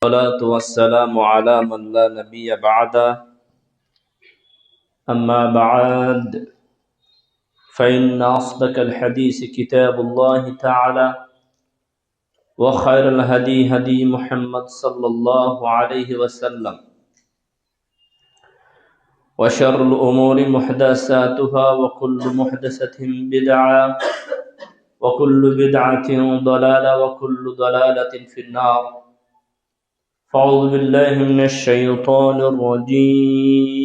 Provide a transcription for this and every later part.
الصلاة والسلام على من لا نبي بعده أما بعد فإن أصدق الحديث كتاب الله تعالى وخير الهدي هدي محمد صلى الله عليه وسلم وشر الأمور محدثاتها وكل محدثة بدعة وكل بدعة ضلالة وكل ضلالة في النار. فأعوذ بالله من الشيطان الرجيم.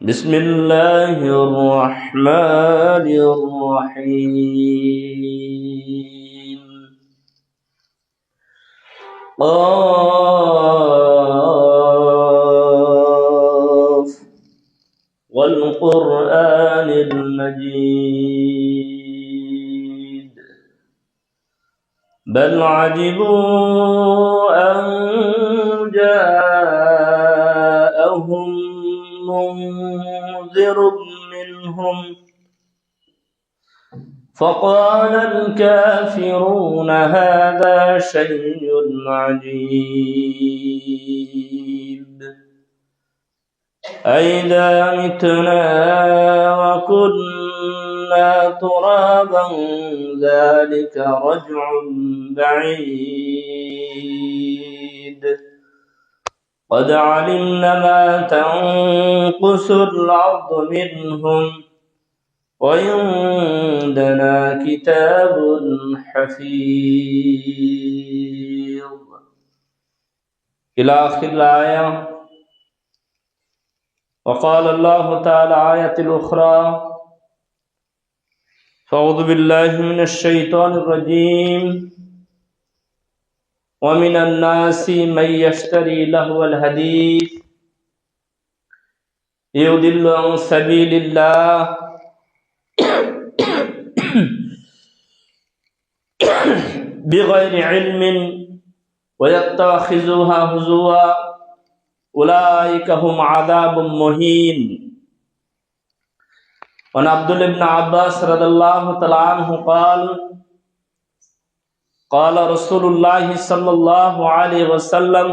بسم الله الرحمن الرحيم. قاف والقرآن المجيد بل عجبوا أن جاءهم منذر منهم فقال الكافرون هذا شيء عجيب أئذا متنا وكنا ترابا ذلك رجع بعيد قد علمنا ما تنقص الأرض منهم وعندنا كتاب حفيظ إلى آخر الآية. وقال الله تعالى آية الأخرى فأعوذ بالله من الشيطان الرجيم ومن الناس من يشتري لهو الحديث يضل عن سبيل الله بغير علم ويتخذها هزوا أولئك هم عذاب مهين. وعن عبد الله بن عباس رضي الله تعالى عنه قال قال رسول الله صلى الله عليه وسلم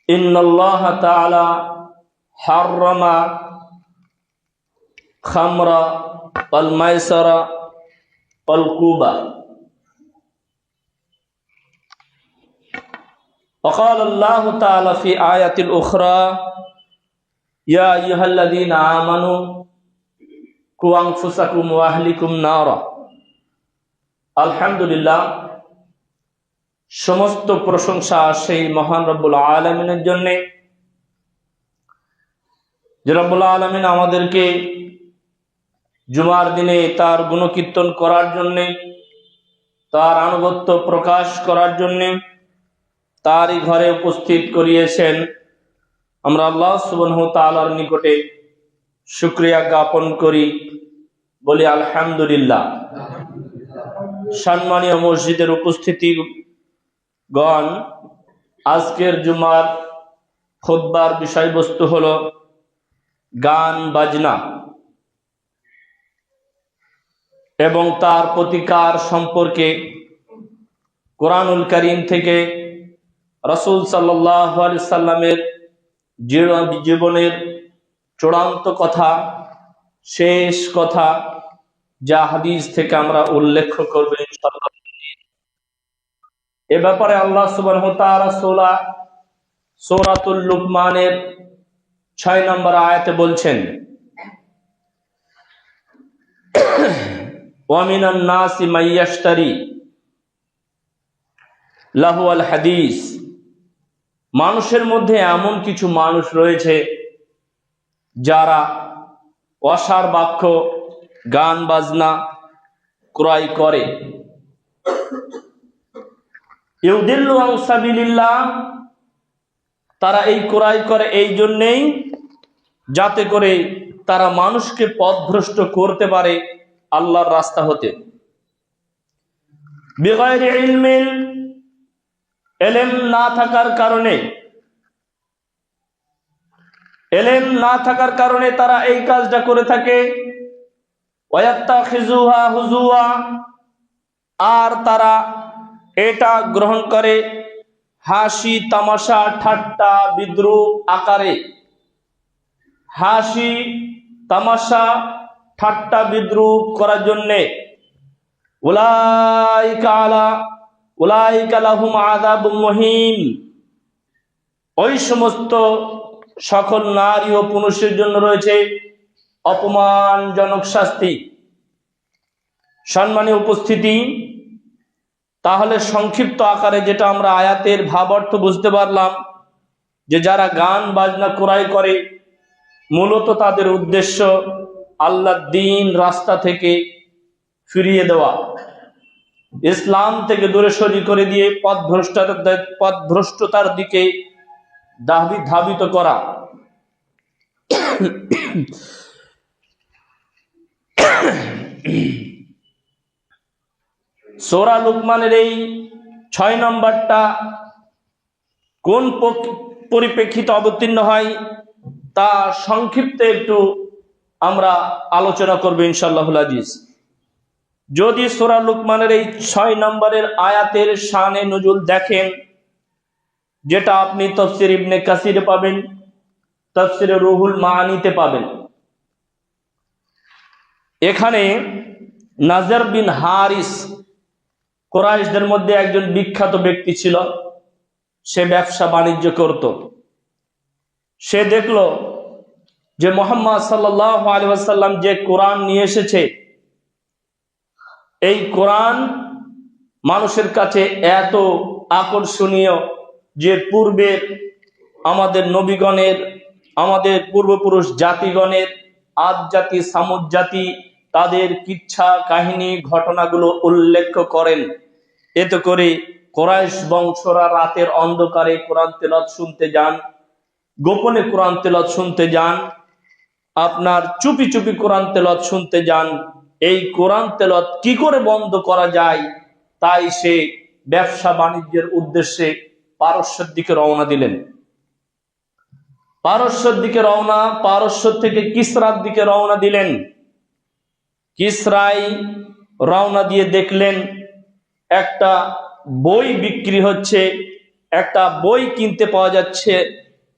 إن الله تعالى حرم خمر والميسر والكوبا. وقال الله تعالى في آية الأخرى يا أيها الذين آمنوا قوا أنفسكم وأهلكم نارا. আলহামদুলিল্লাহ, সমস্ত প্রশংসা সেই মহান রব্বুল আলামিনের জন্য যে রব্বুল আলামিন আমাদেরকে জুমার দিনে তার গুণকীর্তন করার জন্য, তার আনুগত্য প্রকাশ করার জন্য তারই ঘরে উপস্থিত করিয়েছেন। আমরা আল্লাহ সুবহানাহু ওয়া তাআলার নিকটে শুকরিয়া জ্ঞাপন করি, বলি আলহামদুলিল্লাহ। সম্মানীয় মসজিদের উপস্থিতিগণ, আজকের জুমার খুতবার বিষয়বস্তু হলো গান বাজনা এবং তার প্রতিকার সম্পর্কে কোরআনুল কারীম থেকে রাসূল সাল্লাল্লাহু আলাইহি সাল্লামের জীবনের চূড়ান্ত কথা, শেষ কথা যা হাদিস থেকে আমরা উল্লেখ করব ইনশাআল্লাহ। এ ব্যাপারে আল্লাহ সুবহানাহু ওয়া তাআলা সূরাতুল লুকমানের 6 নম্বর আয়াতে বলছেন ওয়া মিনান নাসি মান ইয়াশতারি লাহুয়াল হাদিস। মানুষের মধ্যে এমন কিছু মানুষ রয়েছে যারা অসার বাক্য, গান বাজনা ক্রয় করে। ইউদিল্লু আন সাবিলিল্লাহ, তারা এই ক্রয় করে এই জন্যেই যাতে করে তারা মানুষকে পথভ্রষ্ট করতে পারে আল্লাহর রাস্তা হতে। বিগাইরি ইলমিন, ইলম না থাকার কারণে এলেম না থাকার কারণে তারা এই কাজটা করে থাকে। ওয়ায়াত্তাখিজুহা হুজুয়া, আর তারা এটা গ্রহণ করে হাসি তামাশা ঠাট্টা বিদ্রুপ আকারে। হাসি তামাশা ঠাট্টা বিদ্রুপ করার জন্যে উলাইকা লাহুম আযাবুম মুহিন, ওই সমস্ত সকল নারী ও পুরুষের জন্য রয়েছে অপমানজনক শাস্তি। সম্মানীয় উপস্থিতি, তাহলে সংক্ষিপ্ত আকারে যেটা আমরা আয়াতের ভাব অর্থ বুঝতে পারলাম, যে যারা গান বাজনা ক্রয় করে মূলত তাদের উদ্দেশ্য আল্লাহর দ্বীন রাস্তা থেকে ফিরিয়ে দেওয়া, ইসলাম থেকে দূরে সরিয়ে করে দিয়ে পথভ্রষ্টতার দিকে ধাবিত করা। সূরা লুকমানের এই 6 নম্বরটা কোন পরিপ্রেক্ষিতে অবতীর্ণ হয় তা সংক্ষিপ্ত একটু আমরা আলোচনা করব ইনশাআল্লাহুল আজিজ। যদি সূরা লুকমানের এই 6 নম্বরের আয়াতের শানে নুজুল দেখেন, যেটা আপনি তাফসীর ইবনে কাসিরে পাবেন, তাফসীরে রুহুল মাআনিতে পাবেন। এখানে নাজর বিন হারিস কুরাইশদের মধ্যে একজন বিখ্যাত ব্যক্তি ছিল। সে ব্যবসা বাণিজ্য করত। সে দেখলো যে মুহাম্মদ সাল্লাল্লাহু আলাইহি ওয়াসাল্লাম যে কোরআন নিয়ে এসেছে, এই কোরআন মানুষের কাছে এত আকর্ষণীয় যে পূর্বের আমাদের নবীগণের, আমাদের পূর্বপুরুষ জাতিগণের, আদ জাতি সামুদ জাতি, তাদের কিচ্ছা কাহিনী ঘটনাগুলো উল্লেখ করেন। এতে করে কুরাইশ বংশরা রাতের অন্ধকারে কোরআন তেলাওয়াত শুনতে যান, গোপনে কোরআন তেলাওয়াত শুনতে যান, আপনার চুপি চুপি কোরআন তেলাওয়াত শুনতে যান। এই কোরআন তেলাওয়াত কি করে বন্ধ করা যায়, তাই সে ব্যবসা বাণিজ্যের উদ্দেশ্যে পারস্যের দিকে রওনা দিলেন। পারস্য থেকে কিসরার দিকে রওনা দিলেন। কিসরায় রওনা দিয়ে দেখলেন একটা বই বিক্রি হচ্ছে, একটা বই কিনতে পাওয়া যাচ্ছে,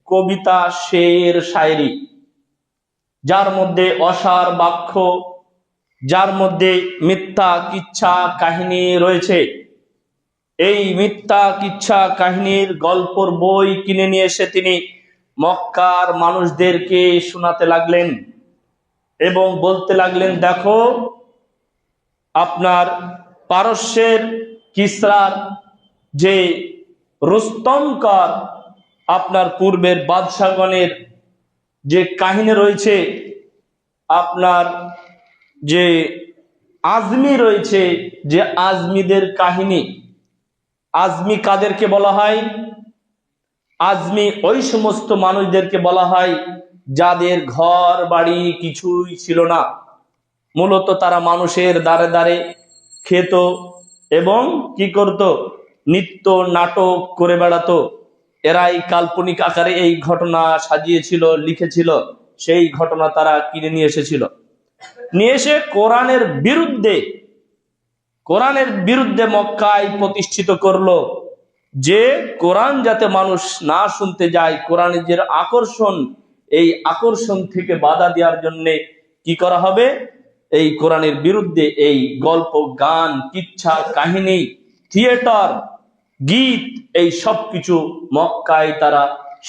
কবিতা শের শায়রি, যার মধ্যে অসার বাক্য, যার মধ্যে মিথ্যা কিচ্ছা কাহিনী রয়েছে। এই মিথ্যা কিচ্ছা কাহিনীর গল্পর বই কিনে নিয়ে এসে তিনি মক্কার মানুষদেরকে শোনাতে লাগলেন এবং বলতে লাগলেন, দেখো আপনার পারস্যের কিসরার যে রুস্তমকার আপনার পূর্বের বাদশাগণের যে কাহিনী রয়েছে, আপনার যে আজমি রয়েছে, যে আজমিদের কাহিনী। আজমি কাদেরকে বলা হয়? আজমি ওই সমস্ত মানুষদেরকে বলা হয় যাদের ঘর বাড়ি কিছুই ছিল না। মূলত তারা মানুষের দ্বারে দ্বারে খেত এবং কি করত? নৃত্য নাটক করে বেড়াতো। এরাই কাল্পনিক আকারে এই ঘটনা সাজিয়েছিল, লিখেছিল। সেই ঘটনা তারা কিনে নিয়ে এসেছিল, নিয়ে এসে কোরআনের বিরুদ্ধে মক্কায় প্রতিষ্ঠিত করলো যে কোরআন যাতে মানুষ না শুনতে যায়, কোরআনের যে আকর্ষণ, এই আকর্ষণ থেকে বাধা দেওয়ার জন্য কি করা হবে? এই কোরআনের বিরুদ্ধে এই গল্প, গান, কিচ্ছা কাহিনী, থিয়েটার, গীত, এই সব কিছু মক্কায় তারা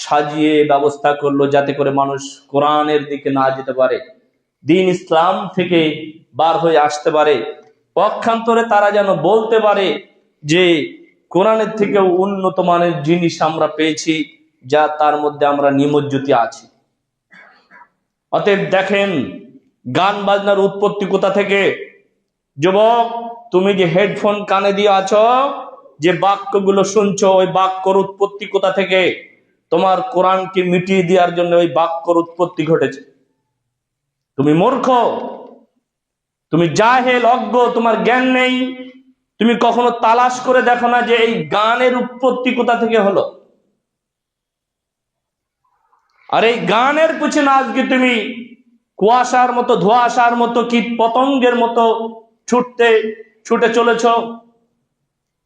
সাজিয়ে ব্যবস্থা করলো যাতে করে মানুষ কোরআনের দিকে না যেতে পারে, দ্বীন ইসলাম থেকে বার হয়ে আসতে পারে। পক্ষান্তরে তারা যেন বলতে পারে যে কোরআনের থেকেও উন্নত মানের জিনিস আমরা পেয়েছি, যা তার মধ্যে আমরা নিমজ্জিত আছি। অতএব দেখেন গান বাজনার উৎপত্তি কোথা থেকে। যুবক, তুমি যে হেডফোন কানে দিয়ে আছো, যে বাক্যগুলো শুনছো, ওই বাক্যর উৎপত্তি কোথা থেকে? তোমার কোরআনকে মিটিয়ে দেওয়ার জন্য ওই বাক্যর উৎপত্তি ঘটেছে। তুমি মূর্খ, তুমি জাহেল, অজ্ঞ, তোমার জ্ঞান নেই। তুমি কখনো তালাশ করে দেখো না যে এই গানের উৎপত্তি কোথা থেকে হলো। আর এই গানের পিছনে আজকে তুমি কুয়াশার মতো, ধোঁয়াশার মতো, কীট পতঙ্গের মতো ছুটতে ছুটে চলেছ,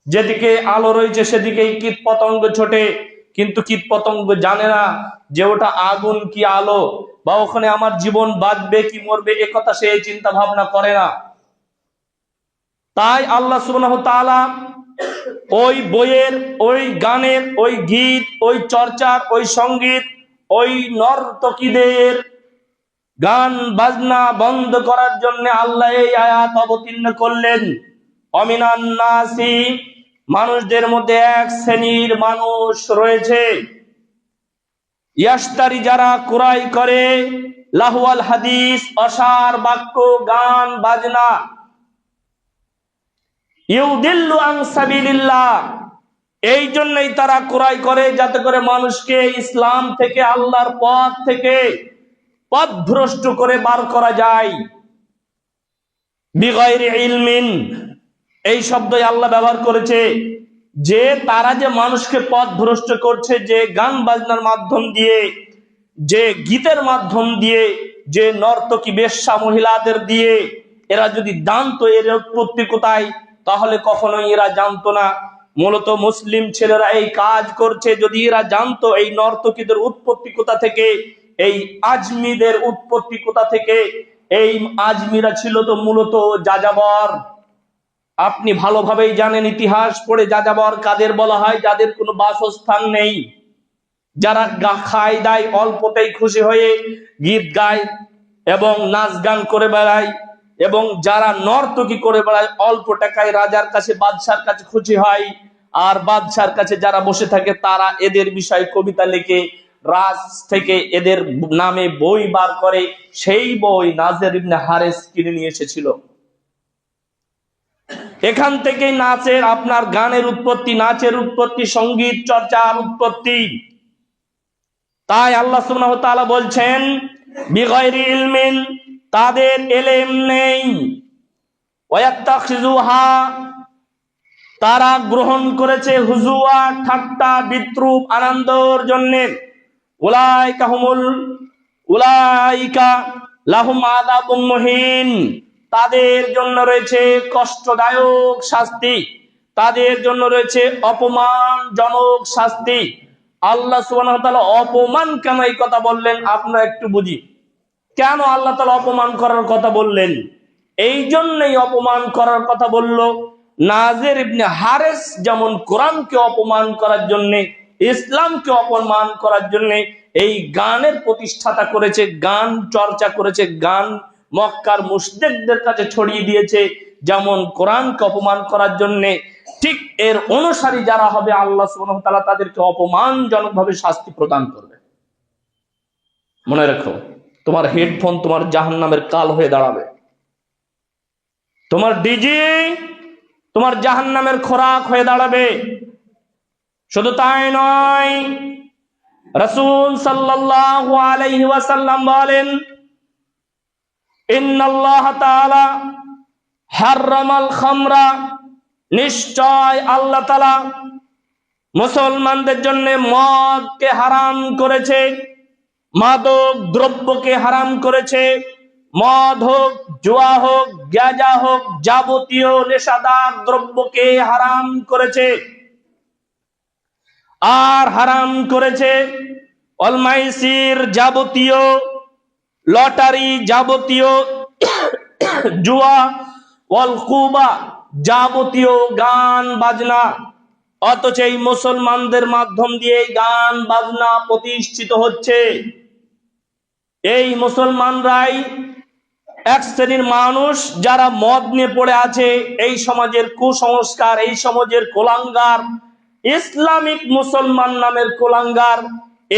যেদিকে আলো রয়েছে সেদিকেই কীট পতঙ্গ ছোটে, কিন্তু কীট পতঙ্গ জানে না যে ওটা আগুন কি আলো, বা ওখানে আমার জীবন বাঁচবে কি মরবে এ কথা সে চিন্তা ভাবনা করে না। তাই আল্লাহ সুবহানাহু ওয়া তাআলা ওই বইয়ের, ওই গানের, ওই গীত, ওই চর্চার, ওই সঙ্গীত, ওই নর্তকীদের গান বাজনা বন্ধ করার জন্য আল্লাহ এই আয়াত অবতীর্ণ করলেন। অমিনান নাসি, মানুষদের মধ্যে এক শ্রেণীর মানুষ রয়েছে, ইয়াশতারি, যারা ক্রয় করে, লাহওয়াল হাদিস, অসার বাক্য, গান বাজনা, ইউদিল্লু আন সাবিলিল্লাহ, এই জন্যই তারা ক্রয় করে যাতে করে মানুষকে ইসলাম থেকে, আল্লাহর পথ থেকে পথভ্রষ্ট করে বার করা যায়। বিগাইরি ইলমিন, এই শব্দই আল্লাহ ব্যবহার করেছে, যে তারা যে মানুষকে পথভ্রষ্ট করছে, যে গান বাজনার মাধ্যম দিয়ে, যে গীতের মাধ্যম দিয়ে, যে নর্তকী বেশ্যা মহিলাদের দিয়ে, এরা যদি জানতো এর উৎপত্তি কোথায়, তাহলে কখনোই এরা জানতো না। মূলত মুসলিম ছেলেরা এই কাজ করছে, যদি এরা জানতো এই নর্তকীদের উৎপত্তি কোথা থেকে, এই আজমিদের উৎপত্তি কোথা থেকে। এই আজমিরা ছিল তো মূলত যাযাবর। আপনি ভালোভাবেই জানেন, ইতিহাস পড়ে, যাযাবর কাদের বলা হয়? যাদের কোনো বাসস্থান নেই, যারা খায় দায়, অল্পতেই খুশি হয়ে গীত গায় এবং নাচ গান করে বেড়ায়, এবং যারা নর্তকী করে বেড়ায় অল্প টাকায়, রাজার কাছে, বাদশার কাছে খুশি হয়, আর বাদশার কাছে যারা বসে থাকে তারা এদের বিষয়ে কবিতা লিখে রাজ থেকে এদের নামে বই বার করে। সেই বই নাজের ইবনে হারেস কিনে নিয়ে এসেছিল। এখান থেকে নাচের, আপনার গানের উৎপত্তি, নাচের উৎপত্তি, সঙ্গীত চর্চার উৎপত্তি। তাই আল্লাহ সুবহানাহু ওয়া তাআলা বলছেন বিগাইরি ইলমিন, তাদের ইলম নেই, ওয়ায়াত্তাখিযুহা, তারা গ্রহণ করেছে, হুজুয়া, ঠাট্টা, বিদ্রুপ, আনন্দের জন্য। উলাইকা লাহুম আযাবুম মুহিন, তাদের জন্য রয়েছে কষ্টদায়ক শাস্তি, তাদের জন্য রয়েছে অপমানজনক শাস্তি। আল্লাহ সুবহানাহু ওয়া তাআলা অপমান কেন এই কথা বললেন আমরা একটু বুঝি। কেন আল্লাহ তাআলা অপমান করার কথা বললেন? এই জন্যই অপমান করার কথা বলল, নাজের ইবনে হারেস যেমন কোরআনকে অপমান করার জন্য, ইসলামকে অপমান করার জন্য এই গানের প্রতিষ্ঠাতা করেছে, গান চর্চা করেছে, গান মক্কার মুশরিকদের কাছে ছড়িয়ে দিয়েছে, যেমন কোরআনকে অপমান করার জন্য, ঠিক এর অনুসারী যারা হবে আল্লাহ সুবহানাহু ওয়া তাআলা তাদেরকে অপমানজনকভাবে শাস্তি প্রদান করবে। মনে রাখো, তোমার হেডফোন তোমার জাহান্নামের কাল হয়ে দাঁড়াবে, তোমার ডিজি তোমার জাহান্নামের খোরাক হয়ে দাঁড়াবে। শুধু তাই নয়, রাসূল সাল্লাল্লাহু আলাইহি ওয়াসাল্লাম বলেন, ইন্নাল্লাহ তাআলা হাররামাল খামরা, নিশ্চয় আল্লাহ তাআলা মুসলমানদের জন্য মদকে হারাম করেছে, মাদক দ্রব্যকে হারাম করেছে। মদ হোক, জুয়া হোক, গাঁজা হোক, যাবতীয় নেশাদার দ্রব্যকে হারাম করেছে। আর হারাম করেছে অল মাইসির, যাবতীয় লটারি, যাবতীয় জুয়া, ওয়াল কুবা, যাবতীয় গান বাজনা। অথচ এই মুসলমানদের মাধ্যম দিয়ে গান বাজনা প্রতিষ্ঠিত হচ্ছে। এই মুসলমানরাই এক শ্রেণীর মানুষ যারা মদ নিয়ে পড়ে আছে, এই সমাজের কুসংস্কার, এই সমাজের কোলাঙ্গার, ইসলামিক মুসলমান নামের কোলাঙ্গার,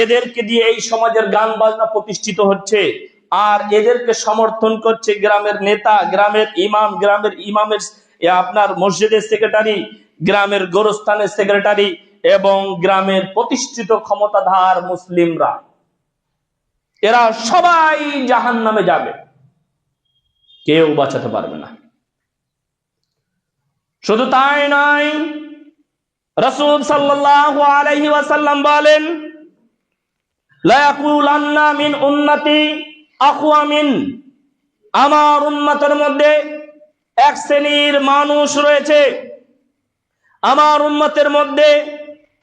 এদেরকে দিয়ে এই সমাজের গান বাজনা প্রতিষ্ঠিত হচ্ছে। আর এদেরকে সমর্থন করছে গ্রামের নেতা, গ্রামের ইমাম, গ্রামের ইমামের আপনার মসজিদের সেক্রেটারি, গ্রামের গোরস্থানের সেক্রেটারি এবং গ্রামের প্রতিষ্ঠিত ক্ষমতাধার মুসলিমরা। এরা সবাই জাহান্নামে যাবে, কেউ বাঁচাতে পারবে না। শুধু তাই নয়, রাসূল সাল্লাল্লাহু আলাইহি ওয়াসাল্লাম বলেন, লা ইয়াকুলান্না মিন উম্মতি আকওয়ামিন, আমার উম্মতের মধ্যে এক শ্রেণীর মানুষ রয়েছে, আমার উম্মতের মধ্যে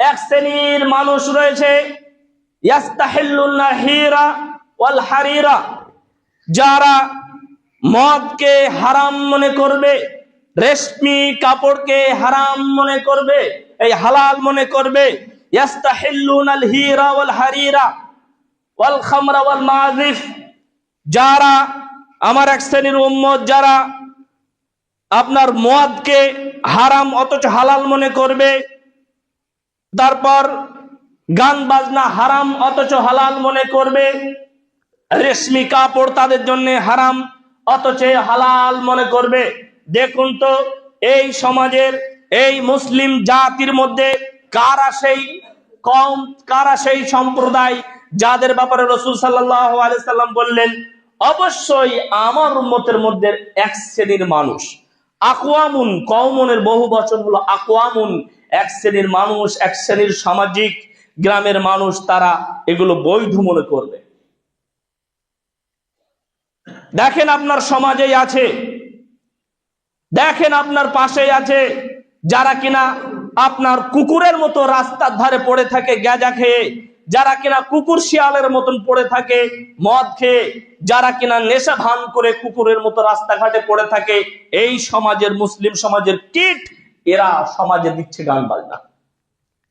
এক শ্রেণীর মানুষ রয়েছে, ইয়াস্তাহিল্লুন নাহিরা ওয়াল হারিরা, যারা মদকে হারাম মনে করবে, রেশমি কাপড়কে হারাম মনে করবে, এই হালাল মনে করবে। ইয়াস্তাহিল্লুনাল হিরা ওয়াল হারিরা ওয়াল খামরা ওয়াল মাযিফ, যারা আমার এক শ্রেণীর উম্মত যারা আপনার মদকে হারাম অথচ হালাল মনে করবে, তারপর গান বাজনা হারাম অথচ হালাল মনে করবে, রেশমি কাপড় তাদের জন্য হারাম অথচ হালাল মনে করবে। দেখুন তো এই সমাজের এই মুসলিম জাতির মধ্যে কারা সেই কওম, কারা সেই সম্প্রদায় যাদের ব্যাপারে রাসূল সাল্লাল্লাহু আলাইহি সাল্লাম বললেন অবশ্যই আমার উম্মতের মধ্যে এক শ্রেণীর মানুষ, আকওয়ামুন, কওমনের বহু বচন হলো আকওয়ামুন, এক শ্রেণীর মানুষ, এক শ্রেণীর সামাজিক গ্রামের মানুষ, তারা এগুলো বৈধ মনে করবে। দেখেন আপনার সমাজেই আছে, দেখেন আপনার পাশেই আছে, যারা কিনা আপনার কুকুরের মতো রাস্তার ধারে পড়ে থাকে গেজা খেয়ে, যারা কিনা কুকুর শিয়ালের মতন পড়ে থাকে মদ খেয়ে, যারা কিনা নেশা ভান করে কুকুরের মতো রাস্তাঘাটে পড়ে থাকে, এই সমাজের মুসলিম সমাজের কীট, এরা সমাজে দিচ্ছে গান বাজনা,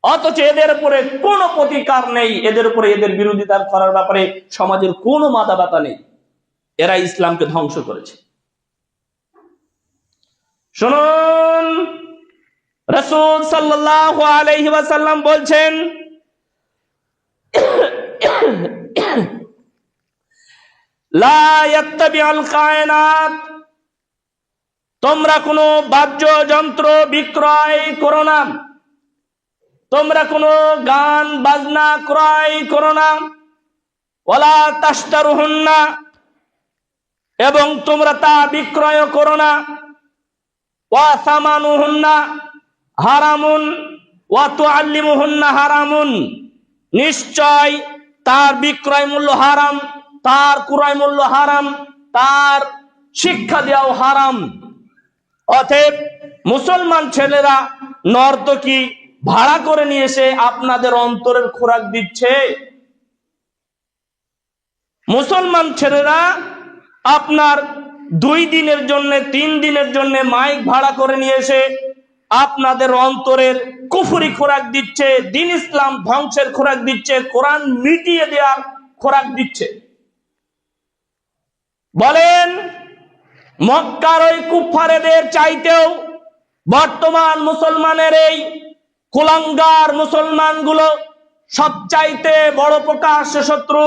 অথচ এদের উপরে কোনো প্রতিকার নেই, এদের উপরে এদের বিরোধিতা করার ব্যাপারে সমাজের কোনো মাথা ব্যথা নেই। এরা ইসলামকে ধ্বংস করেছে। শুনুন, রাসূল সাল্লাল্লাহু আলাইহি ওয়াসাল্লাম বলছেন, লা ইয়াত্তাবিউল কায়নাত, তোমরা কোনো বাদ্য যন্ত্র বিক্রয় করো না, তোমরা কোনো গান বাজনা ক্রয় করো না, ওয়ালা তাশতারুহুন্না, এবং তোমরা তা বিক্রয় করো না, ওয়া সামানুহুন্না হারামুন ওয়া তুআল্লিমুহুন্না হারামুন, নিশ্চয় তার বিক্রয় মূল্য হারাম, তার ক্রয় মূল্য হারাম, তার শিক্ষা দেওয়াও হারাম। অতএব মুসলমান ছেলেরা নর্তকী ভাড়া করে নিয়ে এসে আপনাদের অন্তরের খোরাক দিচ্ছে। মুসলমান ছেলেরা আপনার 2 দিনের জন্য 3 দিনের জন্য মাইক ভাড়া করে নিয়ে এসে আপনাদের অন্তরের কুফরি খোরাক দিচ্ছে, দ্বীন ইসলাম ধ্বংসের খোরাক দিচ্ছে, কোরআন মিটিয়ে দেওয়ার খোরাক দিচ্ছে। বলেন, মক্কার ওই কুফারেদের চাইতেও বর্তমান মুসলমানের এই কুলাঙ্গার মুসলমানগুলো সবচাইতে বড় প্রকাশ্য শত্রু।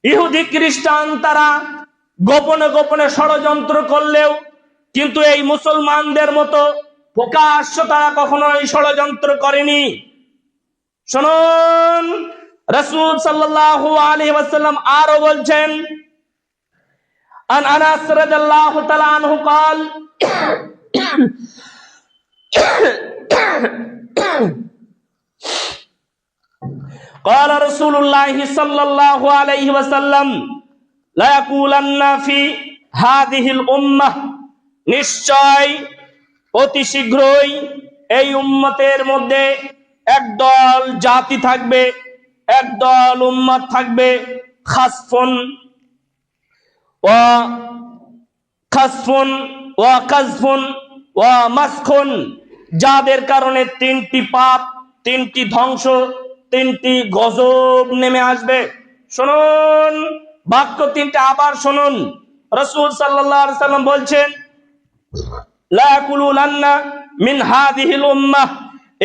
ইহুদি খ্রিস্টান তারা গোপনে গোপনে ষড়যন্ত্র করলেও কিন্তু এই মুসলমানদের মতো প্রকাশ্য তারা কখনোই ষড়যন্ত্র করেনি। শুনুন, রাসূল সাল্লাল্লাহু আলাইহি ওয়াসাল্লাম আরো বলছেন, আন আনাস রাদিয়াল্লাহু তাআলা আনহু قال قال رسول الله صلى الله عليه وسلم لا يقولن في هذه الامه, নিশ্চয় অতি শীঘ্রই এই উম্মতের মধ্যে একদল জাতি থাকবে, একদল উম্মত থাকবে, খাসফুন ওয়া কাযফুন ওয়া মাসখুন, যাদের কারণে 3টি পাপ, 3টি ধ্বংস, 3টি গজব নেমে আসবে। শুনুন, বাক্য 3টা আবার শুনুন। রাসূল সাল্লাল্লাহু আলাইহি সাল্লাম বলছেন, লা ইয়াকুলুন্না মিন হাযিহিল উম্মাহ,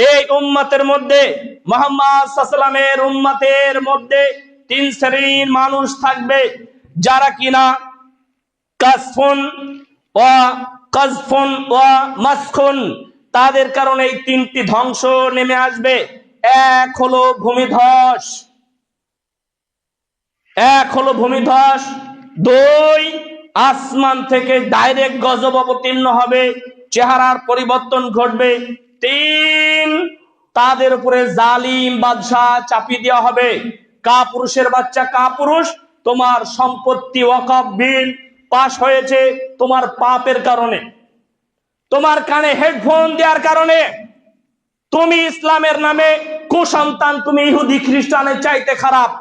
এই উম্মতের মধ্যে, মুহাম্মদ সাল্লাল্লাহু আলাইহি সাল্লামের উম্মতের মধ্যে 3 শ্রেণীর মানুষ থাকবে, যারা কিনা কাসফুন ওয়া কাযফুন ওয়া মাসখুন, তাদের কারণে এই 3টি ধ্বংস নেমে আসবে। এক হলো ভূমিধস, এক হলো ভূমিধস, 2 আসমান থেকে ডাইরেক্ট গজব অবতীর্ণ হবে, চেহারার পরিবর্তন ঘটবে, 3 তাদের উপরে জালিম বাদশাহ চাপিয়ে দেওয়া হবে। কাপুরুষের বাচ্চা কাপুরুষ, তোমার সম্পত্তি ওয়াকফ বিল পাস হয়েছে তোমার পাপের কারণে, তোমার কানে হেডফোন দেওয়ার কারণে তুমি ইসলামের নামে কুসন্তান, তুমি ইহুদি খ্রিস্টানের চাইতে খারাপ।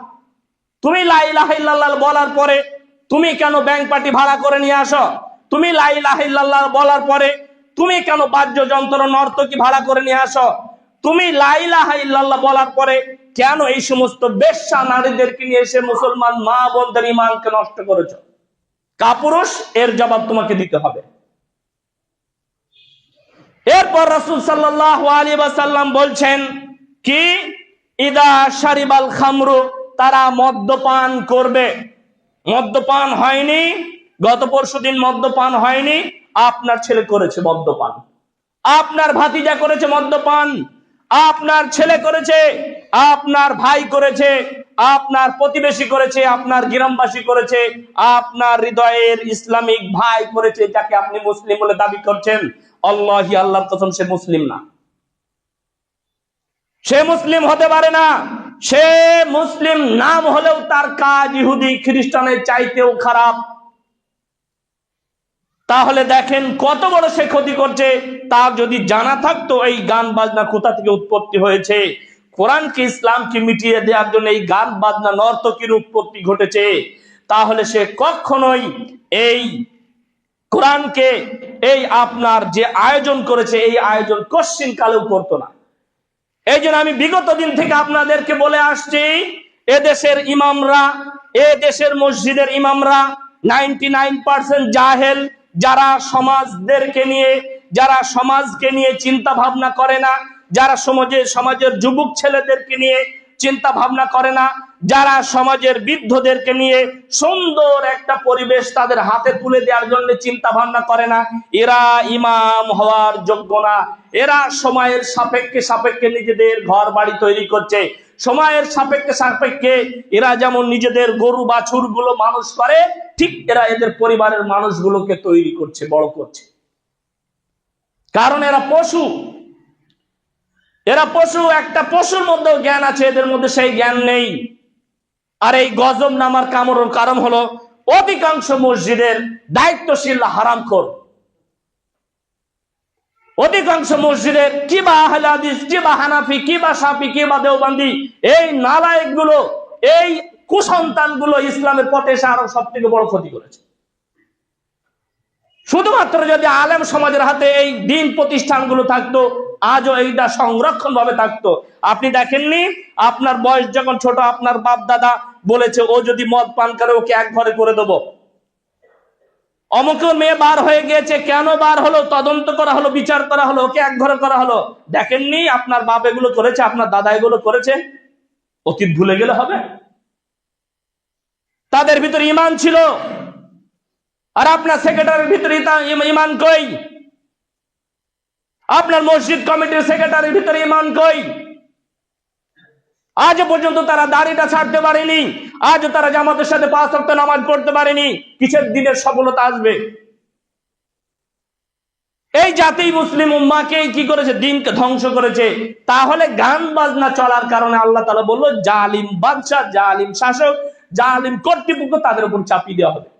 তুমি লা ইলাহা ইল্লাল্লাহ বলার পরে তুমি কেন ব্যাংক পার্টি ভাড়া করে নিয়ে আসো? তুমি লা ইলাহা ইল্লাল্লাহ বলার পরে তুমি কেন বাদ্যযন্ত্র নর্তকী ভাড়া করে নিয়ে আসো? তুমি লা ইলাহা ইল্লাল্লাহ বলার পরে কেন এই সমস্ত বেশ্যা নারীদেরকে নিয়ে এসে মুসলমান মা বোনদের ঈমানকে নষ্ট করেছো? কাপুরুষ, এর জবাব তোমাকে দিতে হবে। এরপর রাসূল সাল্লাল্লাহু আলাইহি ওয়াসাল্লাম বলছেন কি, ইদা শারিবাল খামরু, তারা মদ্যপান করবে। মদ্যপান হয়নি, গত পরশুদিন মদ্যপান হয়নি, আপনার ছেলে করেছে মদ্যপান, আপনার ভাতিজা করেছে মদ্যপান, আপনার ছেলে করেছে, আপনার ভাই করেছে, আপনার প্রতিবেশী করেছে, আপনার গ্রামবাসী করেছে, আপনার হৃদয়ের ইসলামিক ভাই করেছে, যাকে আপনি মুসলিম বলে দাবি করছেন। আল্লাহি, আল্লাহর কসম, সে মুসলিম না, সে মুসলিম হতে পারে না। সে মুসলিম নাম হলেও তার কাজ ইহুদি খ্রিস্টানের চাইতেও খারাপ। তাহলে দেখেন কত বড় সে ক্ষতি করছে। তার যদি জানা থাকতো এই গান বাজনা কোথা থেকে উৎপত্তি হয়েছে, কোরআনকে ইসলামকে মিটিয়ে দেওয়ার জন্য এই গান বাজনা নর্তকীর উৎপত্তি ঘটেছে, তাহলে সে কখনোই এই কোরআনকে, এই আপনার যে আয়োজন করেছে, এই আয়োজন কশ্চিন কালেও করতো না। এই জন্য আমি বিগত দিন থেকে আপনাদেরকে বলে আসছি, এদেশের ইমামরা, এদেশের মসজিদের ইমামরা 99% জাহেল, যারা সমাজকে নিয়ে চিন্তা ভাবনা করে না, যারা সমাজের যুবক ছেলেদেরকে নিয়ে চিন্তা ভাবনা করে না, যারা সমাজের বৃদ্ধদেরকে নিয়ে সুন্দর একটা পরিবেশ তাদের হাতে তুলে দেওয়ার জন্য চিন্তা ভাবনা করে না, এরা ইমাম হওয়ার যোগ্য না। এরা সময়ের সাপেক্ষে নিজেদের ঘর বাড়ি তৈরি করছে, সময়ের সাপেক্ষে এরা যেমন নিজেদের গরু বাছুর গুলো মানুষ করে, ঠিক এরা এদের পরিবারের মানুষগুলোকে তৈরি করছে, বড় করছে। কারণ এরা পশু, একটা পশুর মধ্যেও জ্ঞান আছে, এদের মধ্যে সেই জ্ঞান নেই। আর এই গজব নামার কারণ হলো অধিকাংশ মসজিদের দায়িত্বশীল হারামখোর। অধিকাংশ মসজিদের কি বা আহলে হাদিস, কি বা হানাফি, কি বা শাফি, কি বা দেওবন্দি, এই নালায়েক গুলো, এই কুসন্তান গুলো ইসলামের পথে এসে আরো সব থেকে বড় ক্ষতি করেছে। শুধুমাত্র যদি আলেম সমাজের হাতে এই দিন প্রতিষ্ঠানগুলো থাকতো, আজও এইটা সংরক্ষণ ভাবে থাকতো। আপনি দেখেননি, আপনার বয়স যখন ছোট, আপনার বাপ দাদা বলেছে ও যদি মদ পান করে ওকে এক ঘরে করে দেবো। অমুকের মেয়ে বার হয়ে গিয়েছে, কেন বার হলো, তদন্ত করা হলো, বিচার করা হলো, ওকে এক ঘরে করা হলো। দেখেননি আপনার বাপ এগুলো করেছে, আপনার দাদা এগুলো করেছে? অতীত ভুলে গেলে হবে? তাদের ভিতরে ঈমান ছিল, আর আপনার সেক্রেটারির ভিতরে ঈমান কই? আপনার মসজিদ কমিটির সেক্রেটারির ভিতরে ঈমান কই? আজ পর্যন্ত তারা দাড়িটা ছাড়তে পারেনি, আজ তারা জামাতের সাথে 5 ওয়াক্ত নামাজ পড়তে পারেনি। কিসের দিনের সফলতা আসবে? এই জাতি মুসলিম উম্মাহকে কি করেছে? দিনকে ধ্বংস করেছে। তাহলে গান বাজনা চলার কারণে আল্লাহ তাআলা বলল, জালিম বাদশা, জালিম শাসক, জালিম কর্তৃপক্ষ তাদের উপর চাপিয়ে দেওয়া হবে।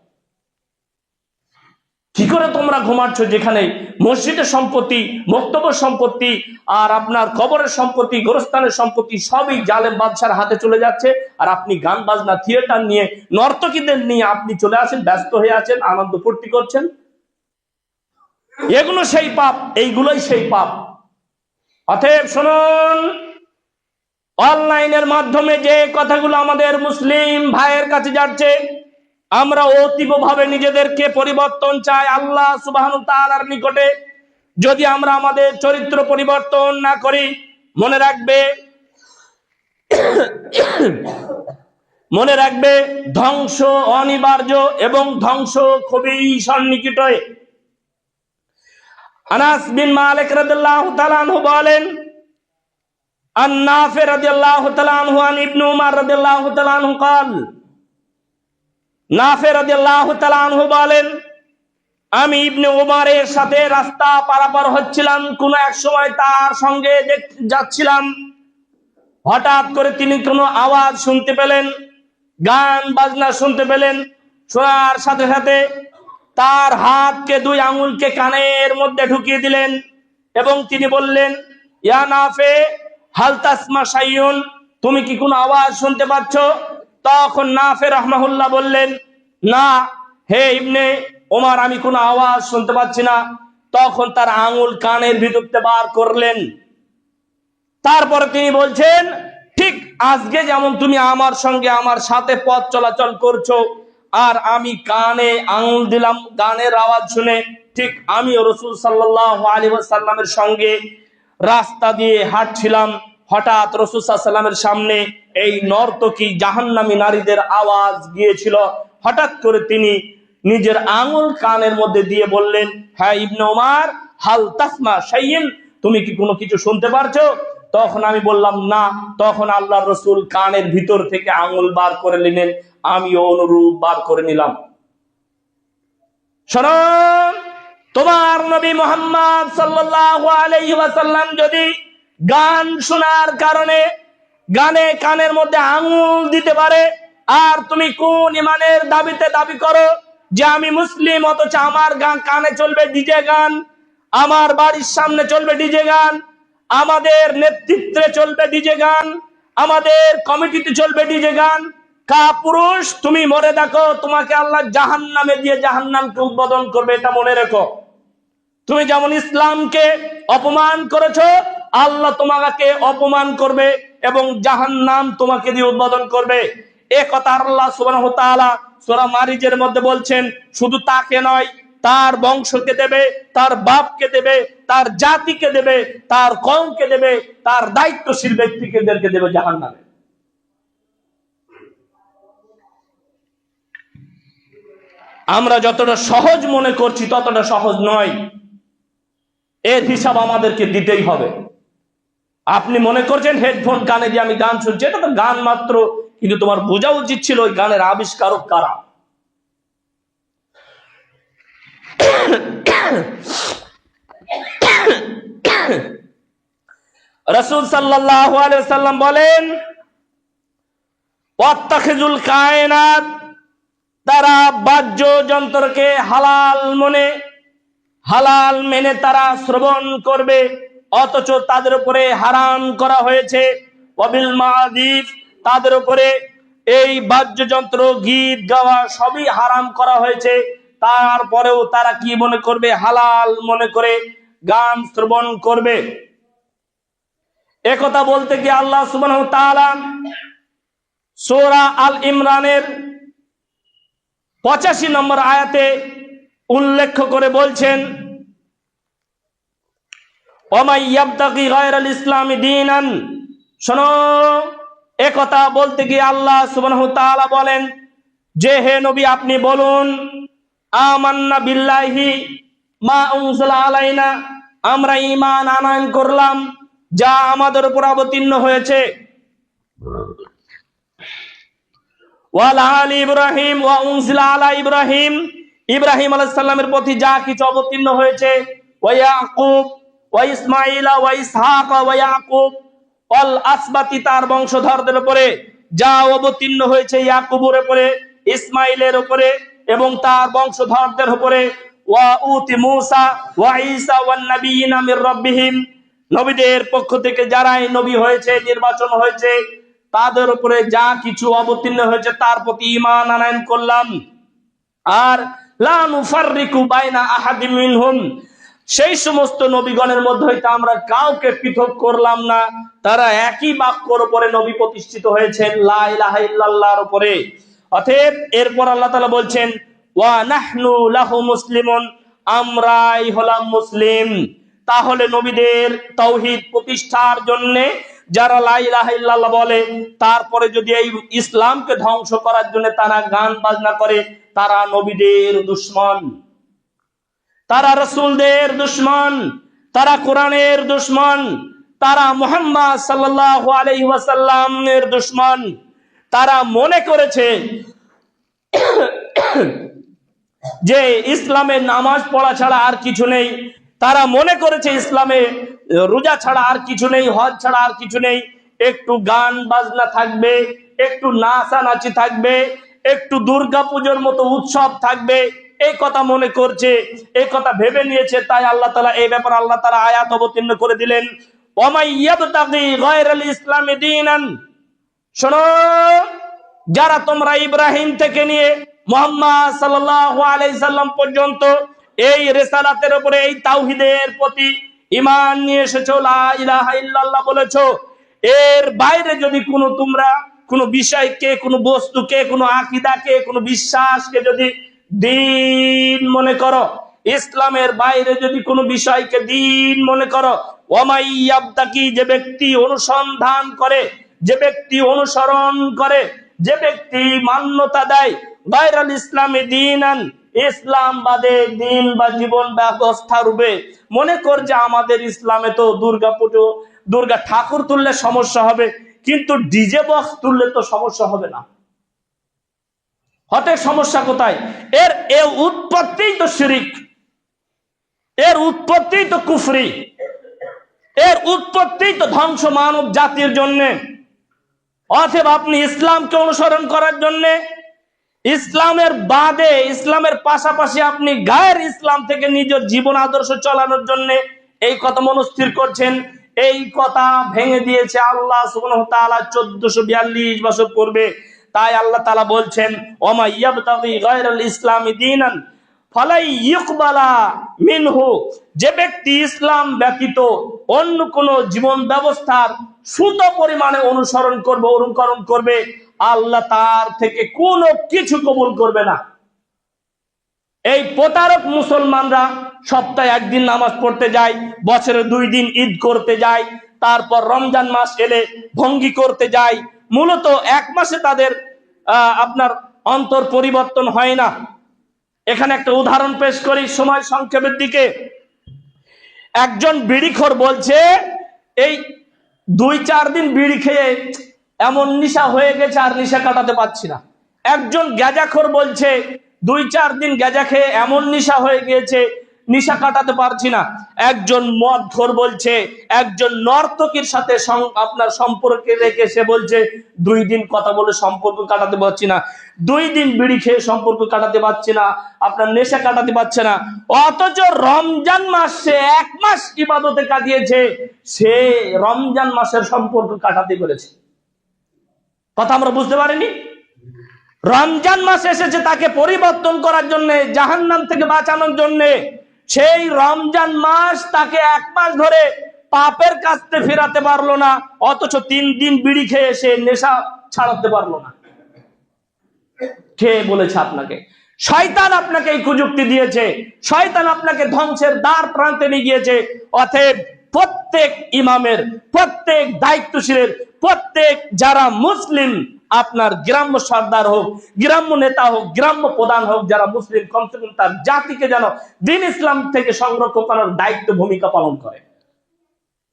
কি করে তোমরা ঘুমাচ্ছ, যেখানে মসজিদের সম্পত্তি, বক্তব্য সম্পত্তি, আর আপনার কবরের সম্পত্তি, গোরস্থানের সম্পত্তি সবই জালেম বাদশার হাতে চলে যাচ্ছে, আর আপনি গান বাজনা, থিয়েটার নিয়ে, নর্তকীদের নিয়ে আপনি চলে আসেন, ব্যস্ত হয়ে আছেন, আনন্দ ফুর্তি করছেন। এগুলো সেই পাপ, এইগুলোই সেই পাপ। অতএব শুনুন, অনলাইনের মাধ্যমে যে কথাগুলো আমাদের মুসলিম ভাইয়ের কাছে যাচ্ছে, আমরা অতীবভাবে নিজেদেরকে পরিবর্তন চাই আল্লাহ সুবহানাহু ওয়া তাআলার নিকটে। যদি আমরা আমাদের চরিত্র পরিবর্তন না করি, মনে রাখবে ধ্বংস অনিবার্য এবং ধ্বংস খুবই সন্নিকট। আনাস বিন মালিক রাদিয়াল্লাহু তাআলা আনহু বলেন, আন নাফি রাদিয়াল্লাহু তাআলা আনহু আন ইবনে উমর রাদিয়াল্লাহু তাআলা আনহু قال, নাফি রাদিয়াল্লাহু তাআলা আনহু বলেন, আমি ইবনে উমরের সাথে রাস্তা পারাপার হচ্ছিলাম, কোন এক সময় তার সঙ্গে যাচ্ছিলাম। হঠাৎ করে তিনি কোনো আওয়াজ শুনতে পেলেন, গান বাজনা শুনতে পেলেন। শোনার সাথে সাথে তার হাতকে, দুই আঙুলকে কানের মধ্যে ঢুকিয়ে দিলেন এবং তিনি বললেন, ইয়া নাফে হাল তাসমা শাইউন, তুমি কি কোনো আওয়াজ শুনতে পাচ্ছ? তখন নাফে রাহমাহুল্লাহ বললেন, না হে ইবনে ওমর, আমি কোনো আওয়াজ শুনতে পাচ্ছি না। তখন তার আঙুল কানের ভিতরতে বার করলেন। তারপরে তিনি বলছেন, ঠিক আজকে যেমন তুমি আমার সঙ্গে আমার সাথে পথ চলাচল করছো আর আমি কানে আঙুল দিলাম গানের আওয়াজ শুনে, ঠিক আমিও রাসূল সাল্লাল্লাহু আলাইহি ওয়াসাল্লামের সঙ্গে রাস্তা দিয়ে হাঁটছিলাম। হঠাৎ রাসূল সাল্লাল্লাহু আলাইহি ওয়াসাল্লামের সামনে এই নর্তকী জাহান্নামী নারীদের আওয়াজ গিয়েছিল। হঠাৎ করে তিনি নিজের আঙুল কানের মধ্যে দিয়ে বললেন, হ্যাঁ ইবনে ওমর, হাল তাসমা শাইইন, তুমি কি কোনো কিছু শুনতে পারছো? তখন আমি বললাম না। তখন আল্লাহর রাসূল কানের ভিতর থেকে আঙুল বার করে নিলেন, আমিও অনুরূপ বার করে নিলাম। শুনুন, তোমার নবী মুহাম্মদ সাল্লাল্লাহু আলাইহি ওয়াসাল্লাম যদি গান শোনার কারণে গানে কানের মধ্যে আঙুল দিতে পারে, আর তুমি কোন ইমানের দাবিতে দাবি করো যে আমি মুসলিম, অথচ আমার গান কানে চলবে ডিজে গান, আমার বাড়ির সামনে চলবে ডিজে গান, আমাদের নেতৃত্বে চলবে ডিজে গান, আমাদের কমিটিতে চলবে ডিজে গান। কাপুরুষ, তুমি মরে দেখো, তোমাকে আল্লাহ জাহান্নামে দিয়ে জাহান্নামকে উদ্বোধন করবে, এটা মনে রেখো। তুমি যেমন ইসলামকে অপমান করেছো, আল্লাহ তোমাকে অপমান করবে এবং জাহান্নাম তোমাকে দিয়ে উদ্বোধন করবে। এ কথা আল্লাহ সুবহানাহু ওয়া তাআলা সূরা মারিজের মধ্যে বলছেন। শুধু তাকে নয়, তার বংশকে দেবে, তার বাপকে দেবে, তার জাতিকে দেবে, তার কওমকে দেবে, তার দায়িত্বশীল ব্যক্তিদেরকে দেবে জাহান্নামে। আমরা যতটা সহজ মনে করছি ততটা সহজ নয়, এর হিসাব আমাদেরকে দিতেই হবে। আপনি মনে করছেন হেডফোন কানে দিয়ে আমি গান শুনছি, এটা তো গান মাত্র, কিন্তু তোমার বোঝা উচিত ছিল ওই গানের আবিষ্কারক কারা। রাসূল সাল্লাল্লাহু আলাইহি ওয়াসাল্লাম বলেন, ওয়াত্তাখিজুল কায়নাত, তারা বাহ্য যন্ত্রকে হালাল মেনে তারা শ্রবণ করবে, অথচ তাদের উপরে হারাম করা হয়েছে। ওয়াবিল মাযিফ, তাদের উপরে এই বাদ্যযন্ত্র, গীত গাওয়া সবই হারাম করা হয়েছে। তারপরেও তারা কি মনে করবে? হালাল মনে করে গান শ্রবণ করবে। একথা বলতে গিয়ে আল্লাহ সুবহানাহু ওয়া তাআলা সূরা আল ইমরানের 85 নম্বর আয়াতে উল্লেখ করে বলছেন, ওমাই ইয়াবতাগি গায়রাল ইসলামি দীনান। শোনো, একথা বলতে গিয়ে আল্লাহ সুবহানাহু ওয়া তাআলা বলেন যে, হে নবী আপনি বলুন, আমান্না বিল্লাহি মা উনজিলা আলাইনা, আমরা ঈমান আনয়ন করলাম যা আমাদের উপর অবতীর্ণ হয়েছে, ওয়ালা আলি ইব্রাহিম ওয়া উনজিলা আলা ইব্রাহিম, ইব্রাহিম আলাইহিস সালামের প্রতি যা কিছু অবতীর্ণ হয়েছে, ওয়া ইয়াকুব ওয়া ইসমাঈল ওয়া ইসহাক ওয়া ইয়াকুব ওয়াল আসবাতি, তার বংশধরদের উপরে যা অবতীর্ণ হয়েছে, ইয়াকুবের উপরে, ইসমাইলের উপরে এবং তার বংশধরদের উপরে, ওয়া উতি মূসা ওয়া ঈসা ওয়ান নাবিয়িনা মির রাব্বিহিম, নবীদের পক্ষ থেকে যারাই নবী হয়েছে, নির্বাচন হয়েছে, তাদের উপরে যা কিছু অবতীর্ণ হয়েছে তার প্রতি ঈমান আনয়ন করলাম। আর লা নুফাররিকু বাইনা আহাদিম মিনহুম, সেই সমস্ত নবীগণের মধ্যে হইতে আমরা কাউকে পৃথক করলাম না, তারা একই বাক্যর উপরে নবী প্রতিষ্ঠিত হয়েছেন, লা ইলাহা ইল্লাল্লাহর উপরে। অতএব এরপর আল্লাহ তাআলা বলছেন, ওয়া নাহনু লাহু মুসলিমুন, আমরাই হলাম মুসলিম। তাহলে নবীদের তাওহীদ প্রতিষ্ঠার জন্য যারা লা ইলাহা ইল্লাল্লাহ বলে, তারপরে যদি এই ইসলামকে ধ্বংস করার জন্য তারা গান বাজনা করে, তারা নবীদের দুশমন, তারা রাসূলদের দুশমন, তারা কোরআনের দুশমন, তারা মুহাম্মদ সাল্লাল্লাহু আলাইহি ওয়াসাল্লামের দুশমন। তারা মনে করেছে যে ইসলামে নামাজ পড়া ছাড়া আর কিছু নেই, তারা মনে করেছে ইসলামে রোজা ছাড়া আর কিছু নেই, হজ ছাড়া আর কিছু নেই। একটু গান বাজনা থাকবে, একটু নাচানাচি থাকবে, একটু দুর্গা পুজোর মতো উৎসব থাকবে, এই কথা মনে করছে, এই কথা ভেবে নিয়েছে, তাই আল্লাহ তাআলা এই ব্যাপারে আল্লাহ তাআলা আয়াত অবতীর্ণ করে দিলেন, ওয়ামাই ইয়াবতাগি গায়রাল ইসলামি দীনান। শোনো, যারা তোমরা ইব্রাহিম থেকে নিয়ে মুহাম্মদ সাল্লাল্লাহু আলাইহি সাল্লাম পর্যন্ত এই রিসালাতের উপরে, এই তাওহীদের প্রতি ঈমান নিয়ে এসেছো, লা ইলাহা ইল্লাল্লাহ বলেছো, এর বাইরে যদি তোমরা কোনো বিষয়কে, কোনো বস্তুকে, কোনো আকীদাকে, কোনো বিশ্বাসকে যদি দ্বীন মনে করো, ইসলামের বাইরে যদি কোনো বিষয়কে দ্বীন মনে করো, ওয়ামাই ইয়াবতাকি, যে ব্যক্তি অনুসন্ধান করে, যে ব্যক্তি অনুসরণ করে, যে ব্যক্তি মান্যতা দেয় গায়রাল ইসলামি দীনান, ইসলাম বাদে দিন বা জীবন ব্যবস্থা রূপে, মনে কর যে আমাদের ইসলামে তো দুর্গা ঠাকুর তুললে সমস্যা হবে, কিন্তু ডিজে বক্স তুললে তো সমস্যা হবে না। হতে সমস্যা কোথায়? এর উৎপত্তি তো শিরিক, এর উৎপত্তি তো কুফরি, এর উৎপত্তি তো ধ্বংস মানব জাতির জন্য। অতএব আপনি ইসলামকে অনুসরণ করার জন্য, ইসলামের বাদে, ইসলামের পাশাপাশি আপনি গায়ের ইসলাম থেকে নিজের জীবন আদর্শ চালানোর জন্য এই কথা মনস্থির করছেন। এই কথা ভেঙে দিয়েছে আল্লাহ সুবহানাহু ওয়া তাআলা 1442 বছর পূর্বে। তাই আল্লাহ তাআলা বলছেন, ওমা ইয়াবতাগি গায়রাল ইসলামি দীনান ফালাই ইকবালা মিনহু, যে ব্যক্তি ইসলাম ব্যতীত অন্য কোন জীবন ব্যবস্থার সুত পরিমাণে অনুকরণ করবে, আল্লাহ তার থেকে কোনো কিছু কবুল করবে না। এই প্রতারক মুসলমানরা সপ্তাহে একদিন নামাজ পড়তে যায়, বছরে 2 দিন ঈদ করতে যায়, তারপর রমজান মাস এলে ভঙ্গি করতে যায়। মূলত 1 মাসে তাদের আপনার অন্তর পরিবর্তন হয় না। এখানে একটা উদাহরণ পেশ করি সময় সংক্ষেপের দিকে। একজন বিড়িখোর বলছে, এই 2-4 দিন বিড়ি খেয়ে এমন নেশা হয়ে গেছে, আর নেশা কাটাতে পারছি না। একজন গাঁজাখোর বলছে, 2-4 দিন গাঁজা খেয়ে এমন নেশা হয়ে গিয়েছে, নেশা কাটাতে পারছি না। একজন মদখোর বলছে, একজন নর্তকীর সাথে আপনার সম্পর্কে রেখে সে বলছে 2 দিন কথা বলে সম্পর্ক কাটাতে পারছি না, 2 দিন বিড়ি খেয়ে সম্পর্ক কাটাতে পারছি না, আপনার নেশা কাটাতে পারছে না। অথচ রমজান মাসে 1 মাস ইবাদতে কাটিয়েছে, সে রমজান মাসের সম্পর্ক কাটাতে পেরেছে। কথা আমরা বুঝতে পারিনি? রমজান মাস এসেছে তাকে পরিবর্তন করার জন্য, জাহান্নাম থেকে বাঁচানোর জন্য। সেই রমজান মাস তাকে 1 মাস ধরে পাপের কাছে ফেরাতে পারলো না, অথচ 3 দিন বিড়ি খেয়ে সে নেশা ছাড়াতে পারলো না। কে বলেছে আপনাকে? শয়তান আপনাকে এই কুযুক্তি দিয়েছে, শয়তান আপনাকে ধ্বংসের দ্বার প্রান্তে নিয়ে গিয়েছে। অতএব প্রত্যেক ইমামের, প্রত্যেক দায়িত্বশীলের, প্রত্যেক যারা মুসলিম, আপনার গ্রাম্য সর্দার হোক, গ্রাম্য নেতা হোক, গ্রাম্য প্রধান হোক, যারা মুসলিম, কমসে কম তার জাতিকে যেন দ্বীন ইসলাম থেকে সংরক্ষণ করার দায়িত্ব ভূমিকা পালন করে,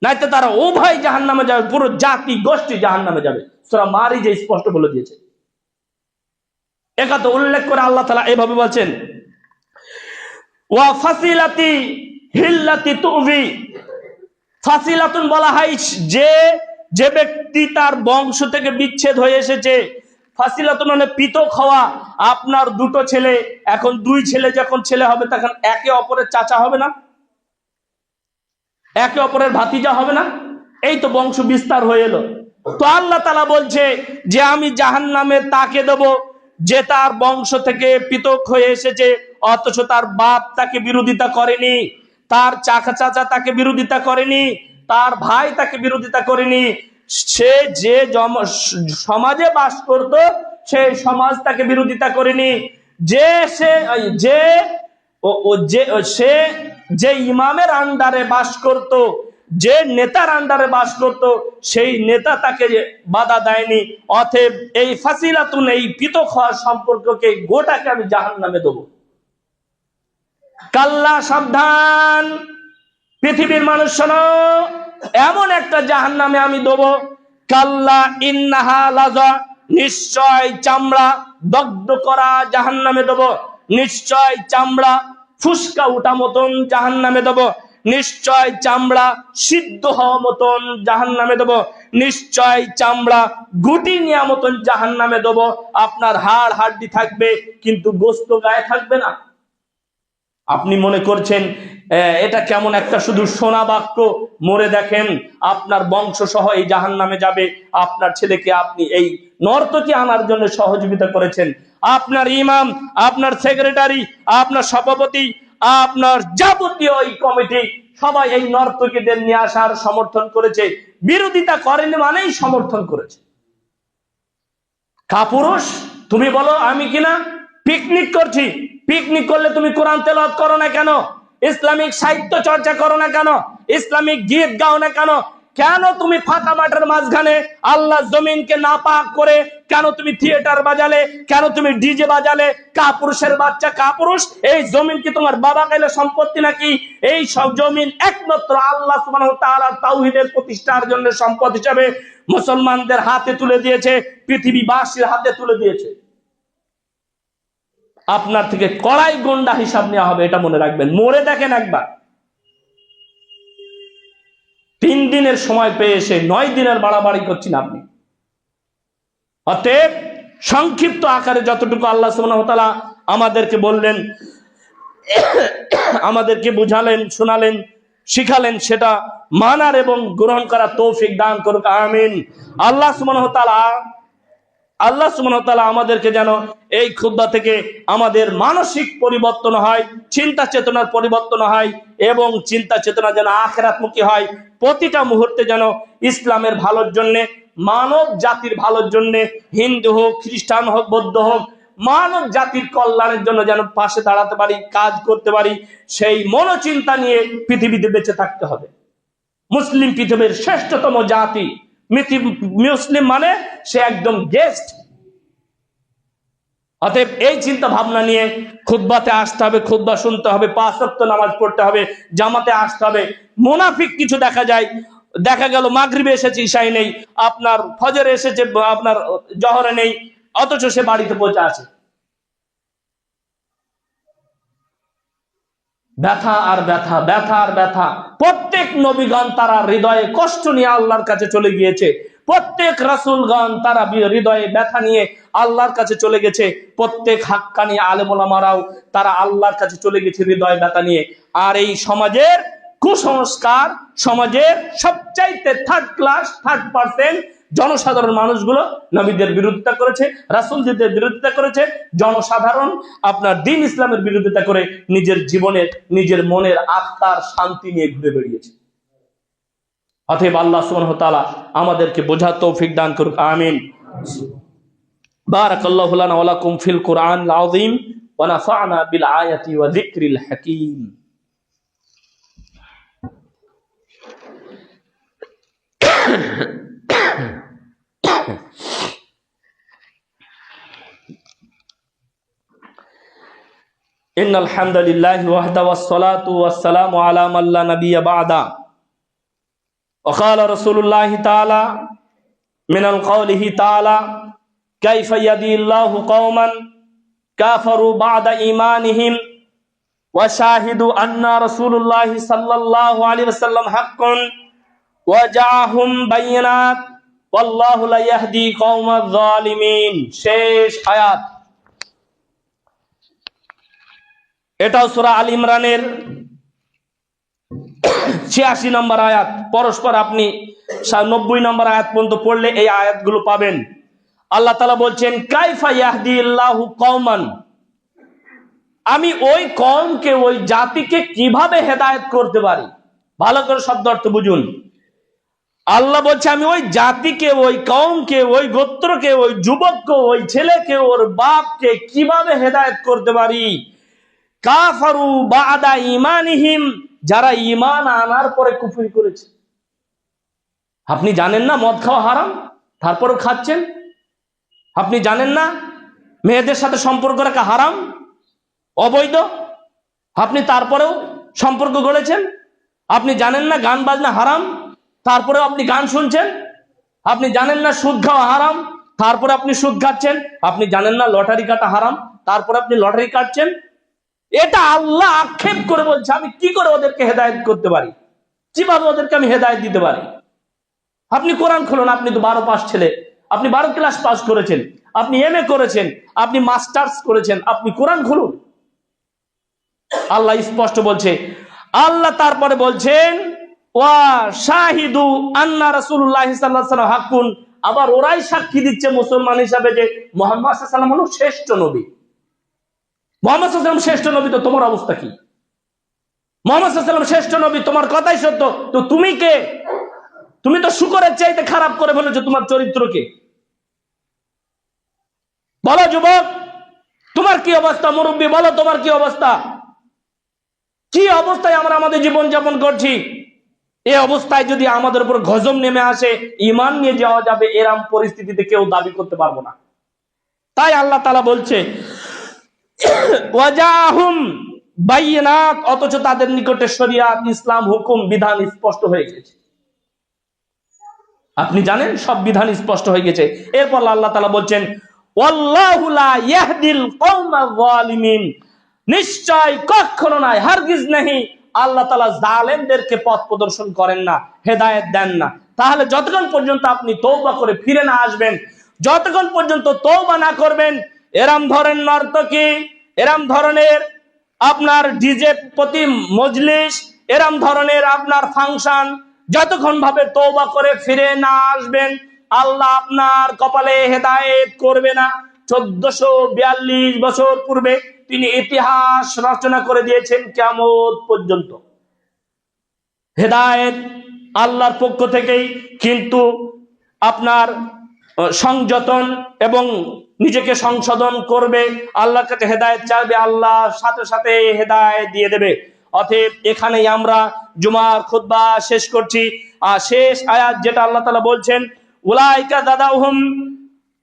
নাইতে তারা উভয় জাহান্নামে যাবে, পুরো জাতি গোষ্ঠী জাহান্নামে যাবে। সূরা মারিজে স্পষ্ট বলে দিয়েছে। একথা উল্লেখ করে আল্লাহ তাআলা এইভাবে বলছেন, ওয়া ফাসিলাতি হিল্লাতি তুবি। ফাসিলাতুন বলা হয় যে ব্যক্তি তার বংশ থেকে বিচ্ছেদ হয়ে এসেছে। ফাসিলাতুন মানে পৃথক হওয়া। আপনার 2টো ছেলে, এখন 2 ছেলে যখন ছেলে হবে, তখন একে অপরের চাচা হবে না, একে অপরের ভাতিজা হবে না? এই তো বংশ বিস্তার হয়ে এলো। তো আল্লাহ তাআলা বলছে যে আমি জাহান্নামে তাকে দেব যে তার বংশ থেকে পৃথক হয়ে এসেছে, অথচ তার বাপ তাকে বিরোধিতা করেনি, তার চাচা তাকে বিরোধিতা করেনি, তার ভাই তাকে বিরোধিতা করেনি। সে যে সমাজে বাস করত, সেই সমাজ তাকে বিরোধিতা করেনি। যে ইমামের আন্ডারে বাস করত, যে নেতার আন্ডারে বাস করত, সেই নেতা তাকে বাধা দেয়নি। অতএব এই ফাসিলাতুন, এই পৃথক হওয়ার সম্পর্ককে গোটাকে আমি জাহান্নামে দেব। কাল্লা, সাবধান পৃথিবীর মানুষ শোনো, এমন একটা জাহান্নামে আমি দেব, কাল্লা ইন্নাহা লাযা, নিশ্চয় চামড়া দগ্ধ করা জাহান্নামে দেব, নিশ্চয় চামড়া ফুসকা উঠা মতন জাহান্নামে দেব, নিশ্চয় চামড়া সিদ্ধ হওয়া মতন জাহান্নামে দেব, নিশ্চয় চামড়া গুটি নেওয়া মতন জাহান্নামে দেব। আপনার হাড় হাড্ডি থাকবে, কিন্তু গোস্ত গায়ে থাকবে না। আপনি মনে করছেন এটা কেমন একটা শুধু শোনা বাক্য, মরে দেখেন আপনার বংশ সহ এই জাহান্নামে যাবে। আপনার ছেলেকে আপনি এই নর্তকী আনার জন্য সহযোগিতা করেছেন। আপনার ইমাম, আপনার সেক্রেটারি, আপনার সভাপতি, আপনার যাবতীয় এই কমিটি সবাই এই নর্তকীদের নিয়ে আসার সমর্থন করেছে। বিরোধিতা করেনি মানেই সমর্থন করেছে। কাপুরুষ তুমি বলো আমি কিনা পিকনিক করছি। পিকনিক করলে তুমি কোরআন তেলাওয়াত করো না কেন? ইসলামিক সাহিত্য চর্চা করো না কেন? ইসলামিক গীত গাও না কেন? কেন তুমি ফাঁকা মাঠের মাঝখানে আল্লাহ জমিনকে নাপাক করে কেন তুমি থিয়েটার বাজালে? কেন তুমি ডিজে বাজালে? কাপুরুষের বাচ্চা কাপুরুষ! এই জমিন কি তোমার বাবা কাইলে সম্পত্তি নাকি? এই সব জমিন একমাত্র আল্লাহ সুবহানাহু ওয়া তাআলার তাওহীদের প্রতিষ্ঠার জন্য সম্পদ হিসেবে মুসলমানদের হাতে তুলে দিয়েছে, পৃথিবীবাসীর হাতে তুলে দিয়েছে। আপনার থেকে কড়াই গন্ডা হিসাব নেওয়া হবে, এটা মনে রাখবেন। মরে দেখেন একবার। 3 দিনের সময় পেয়ে এসে 9 দিনের বাড়াবাড়ি করছেন আপনি। অতএব সংক্ষিপ্ত আকারে যতটুকু আল্লাহ সুবহানাহু ওয়া তাআলা আমাদেরকে বললেন, আমাদেরকে বুঝালেন, শোনালেন, শিখালেন, সেটা মানার এবং গ্রহণ করার তৌফিক দান করুক, আমিন। আল্লাহ সুবহানাহু ওয়া তাআলা আমাদেরকে যেন এই খুতবা থেকে আমাদের মানসিক পরিবর্তন হয়, চিন্তা চেতনার পরিবর্তন হয় এবং চিন্তা চেতনা যেন আখিরাতমুখী হয়। প্রতিটা মুহূর্তে যেন ইসলামের ভালোর জন্য, মানব জাতির ভালোর জন্য, হিন্দু হোক, খ্রিস্টান হোক, বৌদ্ধ হোক, মানব জাতির কল্যাণের জন্য যেন পাশে দাঁড়াতে পারি, কাজ করতে পারি, সেই মনোচিন্তা নিয়ে পৃথিবীতে বেঁচে থাকতে হবে। মুসলিম পৃথিবীর শ্রেষ্ঠতম জাতি। মুসলিম মানে সে একদম গেস্ট। অতএব এই চিন্তা ভাবনা নিয়ে খুতবাতে আসতে হবে, খুতবা শুনতে হবে, 5 ওয়াক্ত নামাজ পড়তে হবে, জামাতে আসতে হবে। মুনাফিক কিছু দেখা গেল মাগরিবে এসেছে, ঈশায় নেই, আপনার ফজরে এসেছে, আপনার জহরে নেই, অথচ সে বাড়িতে পৌঁছে আছে। ব্যথা আর ব্যথা, ব্যথা আর ব্যথা। প্রত্যেক নবীগণ তারা হৃদয়ে কষ্ট নিয়ে আল্লাহর কাছে চলে গিয়েছে। প্রত্যেক রাসূলগণ তারা হৃদয়ে ব্যথা নিয়ে আল্লাহর কাছে চলে গেছে। প্রত্যেক হাক্কানি আলেম ওলামারাও তারা আল্লাহর কাছে চলে গেছে হৃদয় ব্যথা নিয়ে। আর এই সমাজের কুসংস্কার, সমাজের সবচাইতে থার্ড পার্সেন্ট জনসাধারণ মানুষগুলো নবীদের বিরোধিতা করেছে, রাসূলদের বিরোধিতা করেছে। জনসাধারণ আপনার দ্বীন ইসলামের বিরোধিতা করে নিজের জীবনের, নিজের মনের আত্মার শান্তি নিয়ে ঘুরে বেরিয়েছে। অতএব আল্লাহ সুবহানাহু ওয়া তাআলা আমাদেরকে বোঝার তৌফিক দান করুক, আমিন। বারাকাল্লাহু লানা ওয়া লাকুম ফিল কুরআনিল আযীম ওয়া নাফা'না বিল আয়াতি ওয়া যিকরিল হাকীম। ইন্নাল হামদালিল্লাহি ওয়াহদাহু ওয়াসসালাতু ওয়াসসালামু আলা মান লা নাবিয়্যা বা'দা। ওয়া ক্বালা রাসূলুল্লাহি তাআলা মিনাল কওলিহি তাআলা কাইফা ইয়াহদিল্লাহু কওমান কাফারু বা'দা ঈমানিহিম ওয়া শাহিদু আন্না রাসূলুল্লাহি সাল্লাল্লাহু আলাইহি ওয়াসাল্লাম হাক্কুন ওয়া জাআহুম বায়িনাত ওয়াল্লাহু লা ইয়াহদি কওমাজ জালিমিন। শেষ আয়াত। এটাও সূরা আল ইমরানের 86 নম্বর আয়াত। পরস্পর আপনি 90 নম্বর আয়াত পর্যন্ত পড়লে এই আয়াতগুলো পাবেন। আল্লাহ তাআলা বলছেন কাইফা ইয়াহদিল্লাহু কওমান, আমি ওই কওমকে, ওই জাতিকে কিভাবে হেদায়েত করতে পারি। ভালো করে শব্দ অর্থ বুঝুন। আল্লাহ বলছে আমি ওই জাতিকে, ওই কওমকে, ওই গোত্রকে, ওই যুবককে, ওই ছেলেকে, ওর বাপকে কিভাবে হেদায়েত করতে পারি। কাফারু বা'দা ঈমানিহিম, যারা ঈমান আনার পরে কুফরি করেছে। আপনি জানেন না মদ খাওয়া হারাম, তারপরেও খাচ্ছেন? আপনি জানেন না মেয়েদের সাথে সম্পর্ক রাখা হারাম, অবৈধ, আপনি তারপরেও সম্পর্ক গড়েছেন? আপনি জানেন না গান বাজনা হারাম, তারপরেও আপনি গান শুনছেন? আপনি জানেন না সুদ খাওয়া হারাম, তারপরে আপনি সুদ খাচ্ছেন? আপনি জানেন না লটারি কাটা হারাম, তারপরে আপনি লটারি কাটছেন? এটা আল্লাহ আক্ষেপ করে বলছে আমি কি করে ওদেরকে হেদায়েত করতে পারি, কিভাবে ওদেরকে আমি হেদায়েত দিতে পারি। আপনি কোরআন খুলুন। আপনি তো 12 পাস ছেলে, আপনি 12 ক্লাস পাস করেছেন, আপনি MA করেছেন, আপনি মাস্টার্স করেছেন, আপনি কোরআন খুলুন। আল্লাহ স্পষ্ট বলছে। আল্লাহ তারপরে বলছেন ওয়া শাহিদু আন্না রাসূলুল্লাহ সাল্লাল্লাহু আলাইহি ওয়াসাল্লাম হাক্কুন, আবার ওরাই সাক্ষী দিচ্ছে মুসলমান হিসাবে যে মুহাম্মদ সাল্লাল্লাহু আলাইহি ওয়াসাল্লাম হলো শ্রেষ্ঠ নবী। মুহাম্মদ সাল্লাল্লাহু আলাইহি ওয়াসাল্লাম শ্রেষ্ঠ নবী, তো তোমার অবস্থা কি? মুহাম্মদ সাল্লাল্লাহু আলাইহি ওয়াসাল্লাম শ্রেষ্ঠ নবী, তোমার কথাই সত্য, তো তুমি কে? তুমি তো শুকরের চাইতে খারাপ করে ফেলেছো তোমার চরিত্রকে। বলো যুবক, তোমার কি অবস্থা? মুরব্বী বলো, তোমার কি অবস্থা? কি অবস্থায় আমরা আমাদের জীবন যাপন করছি? এই অবস্থায় যদি আমাদের উপর গজব নেমে আসে, ঈমান নিয়ে যাওয়া যাবে এরকম পরিস্থিতিতে কেউ দাবি করতে পারবো না। তাই আল্লাহ তাআলা বলছে ওয়াজাহুম বাইয়িনাত, অথচ তাদের নিকটে শরিয়াত, ইসলাম, হুকুম, বিধান স্পষ্ট হয়ে গেছে। আপনি জানেন সব বিধান স্পষ্ট হয়ে গেছে। এরপর আল্লাহ তাআলা বলছেন ওয়াল্লাহু লা ইয়াহদিল কওমায যালিমিন, নিশ্চয় কখনো নয়, হারগিজ नहीं, আল্লাহ তাআলা জালেমদেরকে পথ প্রদর্শন করেন না, হেদায়েত দেন না। তাহলে যতক্ষণ পর্যন্ত আপনি তওবা করে ফিরে না আসবেন, যতক্ষণ পর্যন্ত তওবা না করবেন, এরম ধরনের নর্তকী, এরম ধরনের আপনার ডিজে প্রতি মজলিস, এরম ধরনের আপনার ফাংশন, যতক্ষণ ভাবে তওবা করে ফিরে না আসবেন, আল্লাহ আপনার কপালে হেদায়েত করবে না। 1442 বছর পূর্বে তিনি ইতিহাস রচনা করে দিয়েছেন কিয়ামত পর্যন্ত। হেদায়েত আল্লাহর পক্ষ থেকেই, কিন্তু আপনার সংযতন এবং নিজেকে সংশোধন করবে, আল্লাহর কাছে হেদায়েত চাইবে, আল্লাহ সাথে সাথে হেদায়েত দিয়ে দেবে। অতএব এখানেই আমরা জুমার খুতবা শেষ করছি। আর শেষ আয়াত যেটা আল্লাহ তাআলা বলছেন উলাইকা দাদাউহুম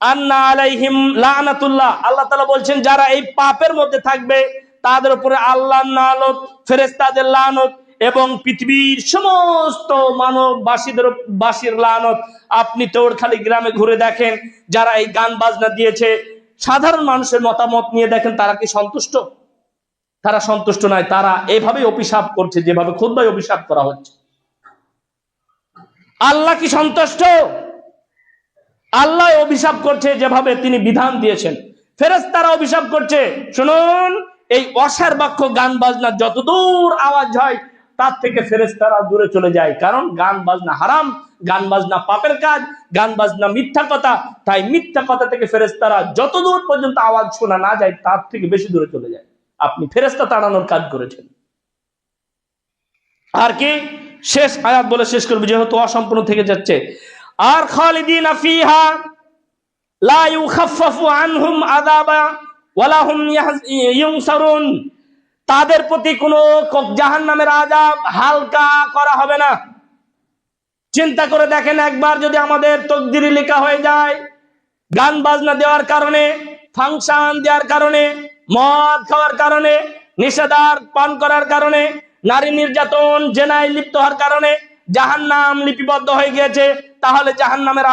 আন্না আলাইহিম লানাতুল্লাহ, আল্লাহ তাআলা বলছেন যারা এই পাপের মধ্যে থাকবে তাদের উপরে আল্লাহর লানত, ফেরেশতাদের লানত এবং পৃথিবীর সমস্ত মানববাসীর লানত। আপনি তোড়খালি গ্রামে ঘুরে দেখেন, যারা এই গান বাজনা দিয়েছে, সাধারণ মানুষের মতামত নিয়ে দেখেন, তারা কি সন্তুষ্ট? তারা সন্তুষ্ট নয়। তারা এইভাবে অভিশাপ করছে, যেভাবে খুতবায় অভিশাপ করা হচ্ছে। আল্লাহ কি সন্তুষ্ট? আল্লাহ অভিশাপ করছে যেভাবে তিনি বিধান দিয়েছেন। ফেরেশতারা অভিশাপ করছে। শুনুন, এই অসার বাক্য গান বাজনা যতদূর আওয়াজ হয় তার থেকে ফেরেশতারা দূরে চলে যায়, কারণ গান বাজনা হারাম, গান বাজনা পাপের কাজ, গান বাজনা মিথ্যা কথা। তাই মিথ্যা কথা থেকে ফেরেশতারা যতদূর পর্যন্ত আওয়াজ শোনা না যায় তার থেকে বেশি দূরে চলে যায়। আপনি ফেরেশতা তাড়ানোর কাজ করেছেন। আর কি শেষ আয়াত বলে শেষ করব, যেহেতু অসম্পূর্ণ থেকে যাচ্ছে। আর খালিদিনা ফিহা লা ইউখাফফাফু আনহুম আযাবা ওয়ালা হুম ইউনসারুন, তাদের প্রতি কোনো জাহান্নামের আযাব হালকা করা হবে না। চিন্তা করে দেখেন একবার, যদি আমাদের তকদিরে লেখা হয়ে যায় গান বাজনা দেওয়ার কারণে, ফাংশন দেওয়ার কারণে, মদ খাওয়ার কারণে, নিষেধার পান করার কারণে, নারী নির্যাতন জেনায় লিপ্ত হওয়ার কারণে জাহান্নাম লিপিবদ্ধ হয়ে গিয়েছে, তাহলে জাহান্নামের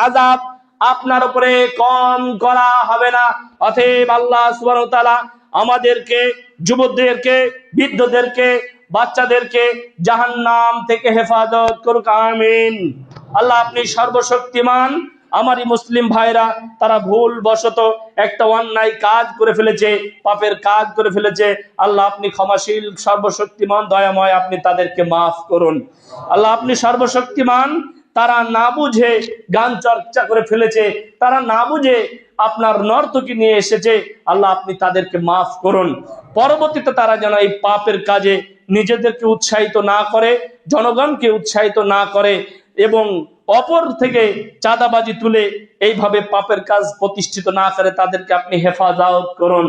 আযাব আপনার উপরে কম করা হবে না। অতএব আল্লাহ সুবহানাহু ওয়া তাআলা আমাদেরকে, যুবকদেরকে, বৃদ্ধদেরকে, বাচ্চাদেরকে জাহান্নাম থেকে হেফাজত করুক, আমিন। আল্লাহ আপনি সর্বশক্তিমান। আমারই মুসলিম ভাইরা তারা ভুল বশত একটা অন্যায় কাজ করে ফেলেছে, পাপের কাজ করে ফেলেছে। আল্লাহ আপনি ক্ষমাশীল, সর্বশক্তিমান, দয়াময়, আপনি তাদেরকে মাফ করুন। আল্লাহ আপনি সর্বশক্তিমান। তারা না বুঝে গান চর্চা করে ফেলেছে, তারা না বুঝে আপনার নর্তকী নিয়ে এসেছে, আল্লাহ আপনি তাদেরকে মাফ করুন। পরবর্তীতে তারা যেন এই পাপের কাজে নিজেদেরকে উৎসাহিত না করে, জনগণকে উৎসাহিত না করে এবং অপর থেকে চাঁদাবাজি তুলে এইভাবে পাপের কাজ প্রতিষ্ঠিত না করে, তাদেরকে আপনি হেফাজত করুন।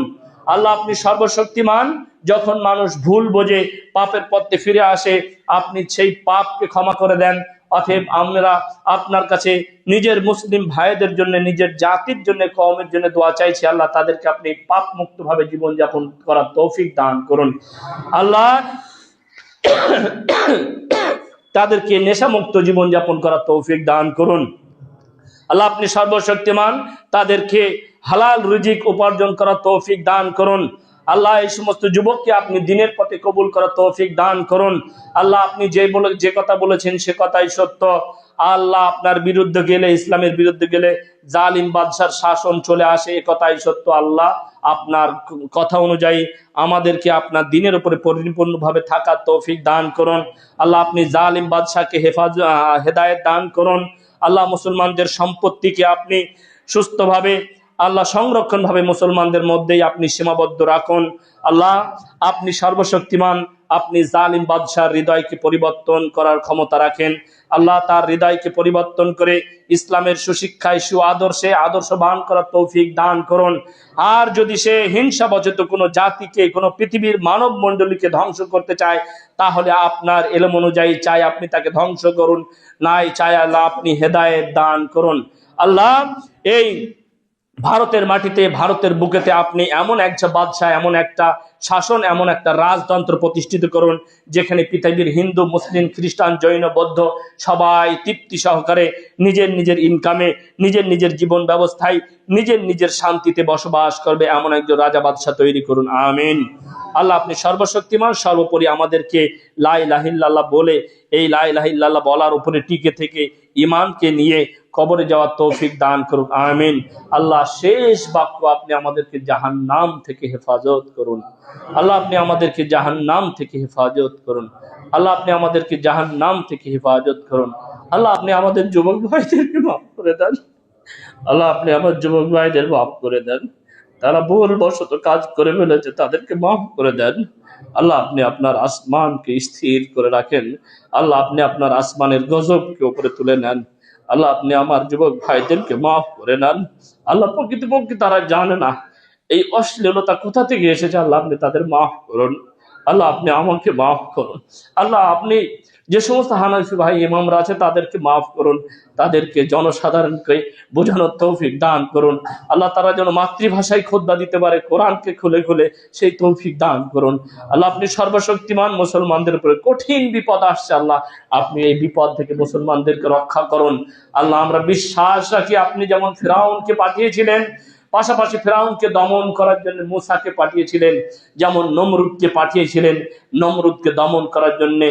আল্লাহ আপনি সর্বশক্তিমান। যখন মানুষ ভুল বোঝে পাপের পথে ফিরে আসে, আপনি সেই পাপকে ক্ষমা করে দেন। অতএব আমরা আপনার কাছে নিজের মুসলিম ভাইদের জন্য, নিজের জাতির জন্য, কওমের জন্য দোয়া চাইছি। আল্লাহ তাদেরকে আপনি পাপ মুক্ত ভাবে জীবন যাপন করার তৌফিক দান করুন। আল্লাহ তাদেরকে নেশামুক্ত জীবন যাপন করার তৌফিক দান করুন। আল্লাহ আপনি সর্বশক্তিমান। তাদেরকে হালাল রিজিক উপার্জন করার তৌফিক দান করুন। আল্লাহ এই সমস্ত যুবককে আপনি দিনের পথে কবুল করার তৌফিক দান করুন। আল্লাহ আপনি যে কথা বলেছেন সে কথাই সত্য। আল্লাহ আপনার বিরুদ্ধে গেলে, ইসলামের বিরুদ্ধে গেলে জালিম বাদশার শাসন চলে আসে, এ কথাই সত্য। আল্লাহ আপনার কথা অনুযায়ী আমাদেরকে আপনার দিনের উপরে পরিপূর্ণভাবে থাকার তৌফিক দান করুন। আল্লাহ আপনি জালিম বাদশাকে হেদায়েত দান করুন। আল্লাহ মুসলমানদের সম্পত্তিকে আপনি সুস্থভাবে আল্লাহ সংরক্ষণ ভাবে মুসলমানদের মধ্যেই আপনি সীমাবদ্ধ রাখুন। আল্লাহ আপনি সর্বশক্তিমান, আপনি জালিম বাদশার হৃদয়কে পরিবর্তন করার ক্ষমতা রাখেন। আল্লাহ তার হৃদয়কে পরিবর্তন করে ইসলামের সুশিক্ষায় আদর্শবান করার তৌফিক দান করুন। আর যদি সে হিংসাবশত কোনো জাতিকে, কোনো পৃথিবীর মানব মণ্ডলীকে ধ্বংস করতে চায়, তাহলে আপনার এলম অনুযায়ী চাই আপনি তাকে ধ্বংস করুন, নাই চাই আল্লাহ আপনি হেদায়েত দান করুন। আল্লাহ এই ভারতের মাটিতে, ভারতের বুকেতে আপনি এমন একটা বাদশাহ, এমন একটা শাসন, এমন একটা রাজতন্ত্র প্রতিষ্ঠিত করুন, যেখানে পৃথিবীর হিন্দু, মুসলিম, খ্রিস্টান, জৈন, বৌদ্ধ সবাই তৃপ্তি সহকারে নিজের নিজের ইনকামে, নিজের নিজের জীবন ব্যবস্থায়, নিজের নিজের শান্তিতে বসবাস করবে, এমন একজন রাজা বাদশাহ তৈরি করুন। আমিন। আল্লাহ আপনি সর্বশক্তিমান, সর্বোপরি আমাদেরকে লা ইলাহা ইল্লাল্লাহ বলে, এই লা ইলাহা ইল্লাল্লাহ বলার উপরে টিকে থেকে ঈমানকে নিয়ে কবরে যাওয়ার তৌফিক দান করুন। আমিন। আল্লাহ শেষ বাক্য, আপনি আমাদেরকে জাহান্নাম থেকে হেফাজত করুন। আল্লাহ আপনি আমাদেরকে জাহান্নাম থেকে হেফাজত করুন। আল্লাহ আপনি আমাদেরকে জাহান্নাম থেকে হেফাজত করুন। আল্লাহ আপনি আমাদের যুবক ভাইদেরকে মাফ করে দেন। আল্লাহ আপনি আমার যুবক ভাইদের মাফ করে দেন, তারা ভুলবশত কাজ করে ফেলেছে, তাদেরকে মাফ করে দেন। আল্লাহ আপনি আপনার আসমানকে স্থির করে রাখেন। আল্লাহ আপনি আপনার আসমানের গজবকে উপরে তুলে নেন। আল্লাহ আপনি আমার যুবক ভাইদেরকে মাফ করে নেন। আল্লাহ প্রকৃতপক্ষে তারা জানে না এই অশ্লীলতা কোথা থেকে এসেছে। আল্লাহ আপনি তাদের মাফ করুন। আল্লাহ আপনি আমাকে মাফ করুন। আল্লাহ আপনি যে সমস্ত হানাফি ভাই ইমামরা আছে তাদেরকে মাফ করুন, তাদেরকে জনসাধারণকে বোঝানোর তৌফিক দান করুন। আল্লাহ তারা যেন মাতৃভাষায় খুতবা দিতে পারে, কোরআনকে খুলে খুলে সেই তৌফিক দান করুন। আল্লাহ আপনি সর্বশক্তিমান, মুসলমানদের উপরে কঠিন বিপদ আসছে, আল্লাহ আপনি এই বিপদ থেকে মুসলমানদেরকে রক্ষা করুন। আল্লাহ আমরা বিশ্বাস রাখি আপনি যেমন ফিরআউনকে পাঠিয়েছিলেন, পাশাপাশি ফিরআউনকে দমন করার জন্য মূসাকে পাঠিয়েছিলেন, যেমন নমরুদকে পাঠিয়েছিলেন, নমরুদকে দমন করার জন্য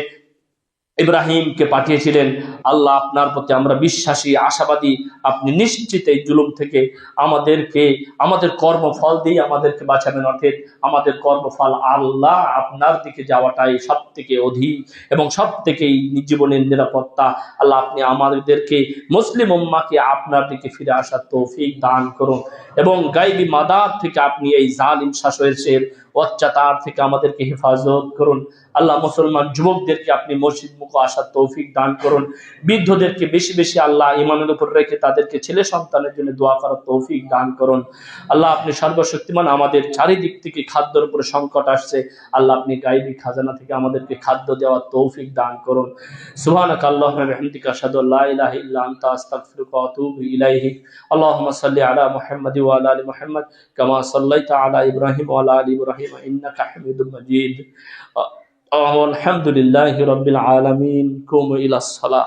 ইব্রাহিমকে পাঠিয়েছিলেন। আল্লাহ আপনার প্রতি আমরা বিশ্বাসী, আশাবাদী, আপনি নিশ্চিত এই জুলুম থেকে আমাদেরকে, আমাদের কর্মফল দিয়ে আমাদেরকে বাঁচাবেন। অর্থাৎ আমাদের কর্মফল আল্লাহ আপনার দিকে যাওয়াটাই সব থেকে অধিক এবং সব থেকে জীবনের নিরাপত্তা। আল্লাহ আপনি আমাদেরকে, মুসলিম উম্মাহকে আপনার দিকে ফিরে আসার তৌফিক দান করুন এবং গায়বী মাদার থেকে আপনি এই জালিম শাসকের অত্যাচার থেকে আমাদেরকে হেফাজত করুন। আল্লাহ মুসলমান যুবকদেরকে আপনি মসজিদ মুখে আসার তৌফিক দান করুন। বৃদ্ধদেরকে বেশি বেশি আল্লাহ ঈমানের উপর রেখে তাদেরকে ছেলে সন্তানের জন্য দোয়া করার তৌফিক দান করুন। আল্লাহ আপনি সর্বশক্তিমান, আমাদের চারিদিক থেকে খাদ্যের উপরে সংকট আসছে, আল্লাহ আপনি গায়বী খাজানা থেকে আমাদেরকে খাদ্য দেওয়ার তৌফিক দান করুন। সুবহানাকা আল্লাহুম্মা ওয়া বিহামদিকা আশহাদু আল্লা ইলাহা ইল্লা আনতা আস্তাগফিরুকা ওয়া আতুবু ইলাইক। আল্লাহুম্মা সাল্লি আলা মুহাম্মাদ ওয়া আলা আলি মুহাম্মাদ কামা সাল্লাইতা আলা ইব্রাহিম ওয়া আলা আলি ইব্রাহিম ইন্নাকা হামিদুম মাজিদ। আলহামদুলিল্লাহি রাব্বিল আলামিন। কুমু ইলাস সালাহ।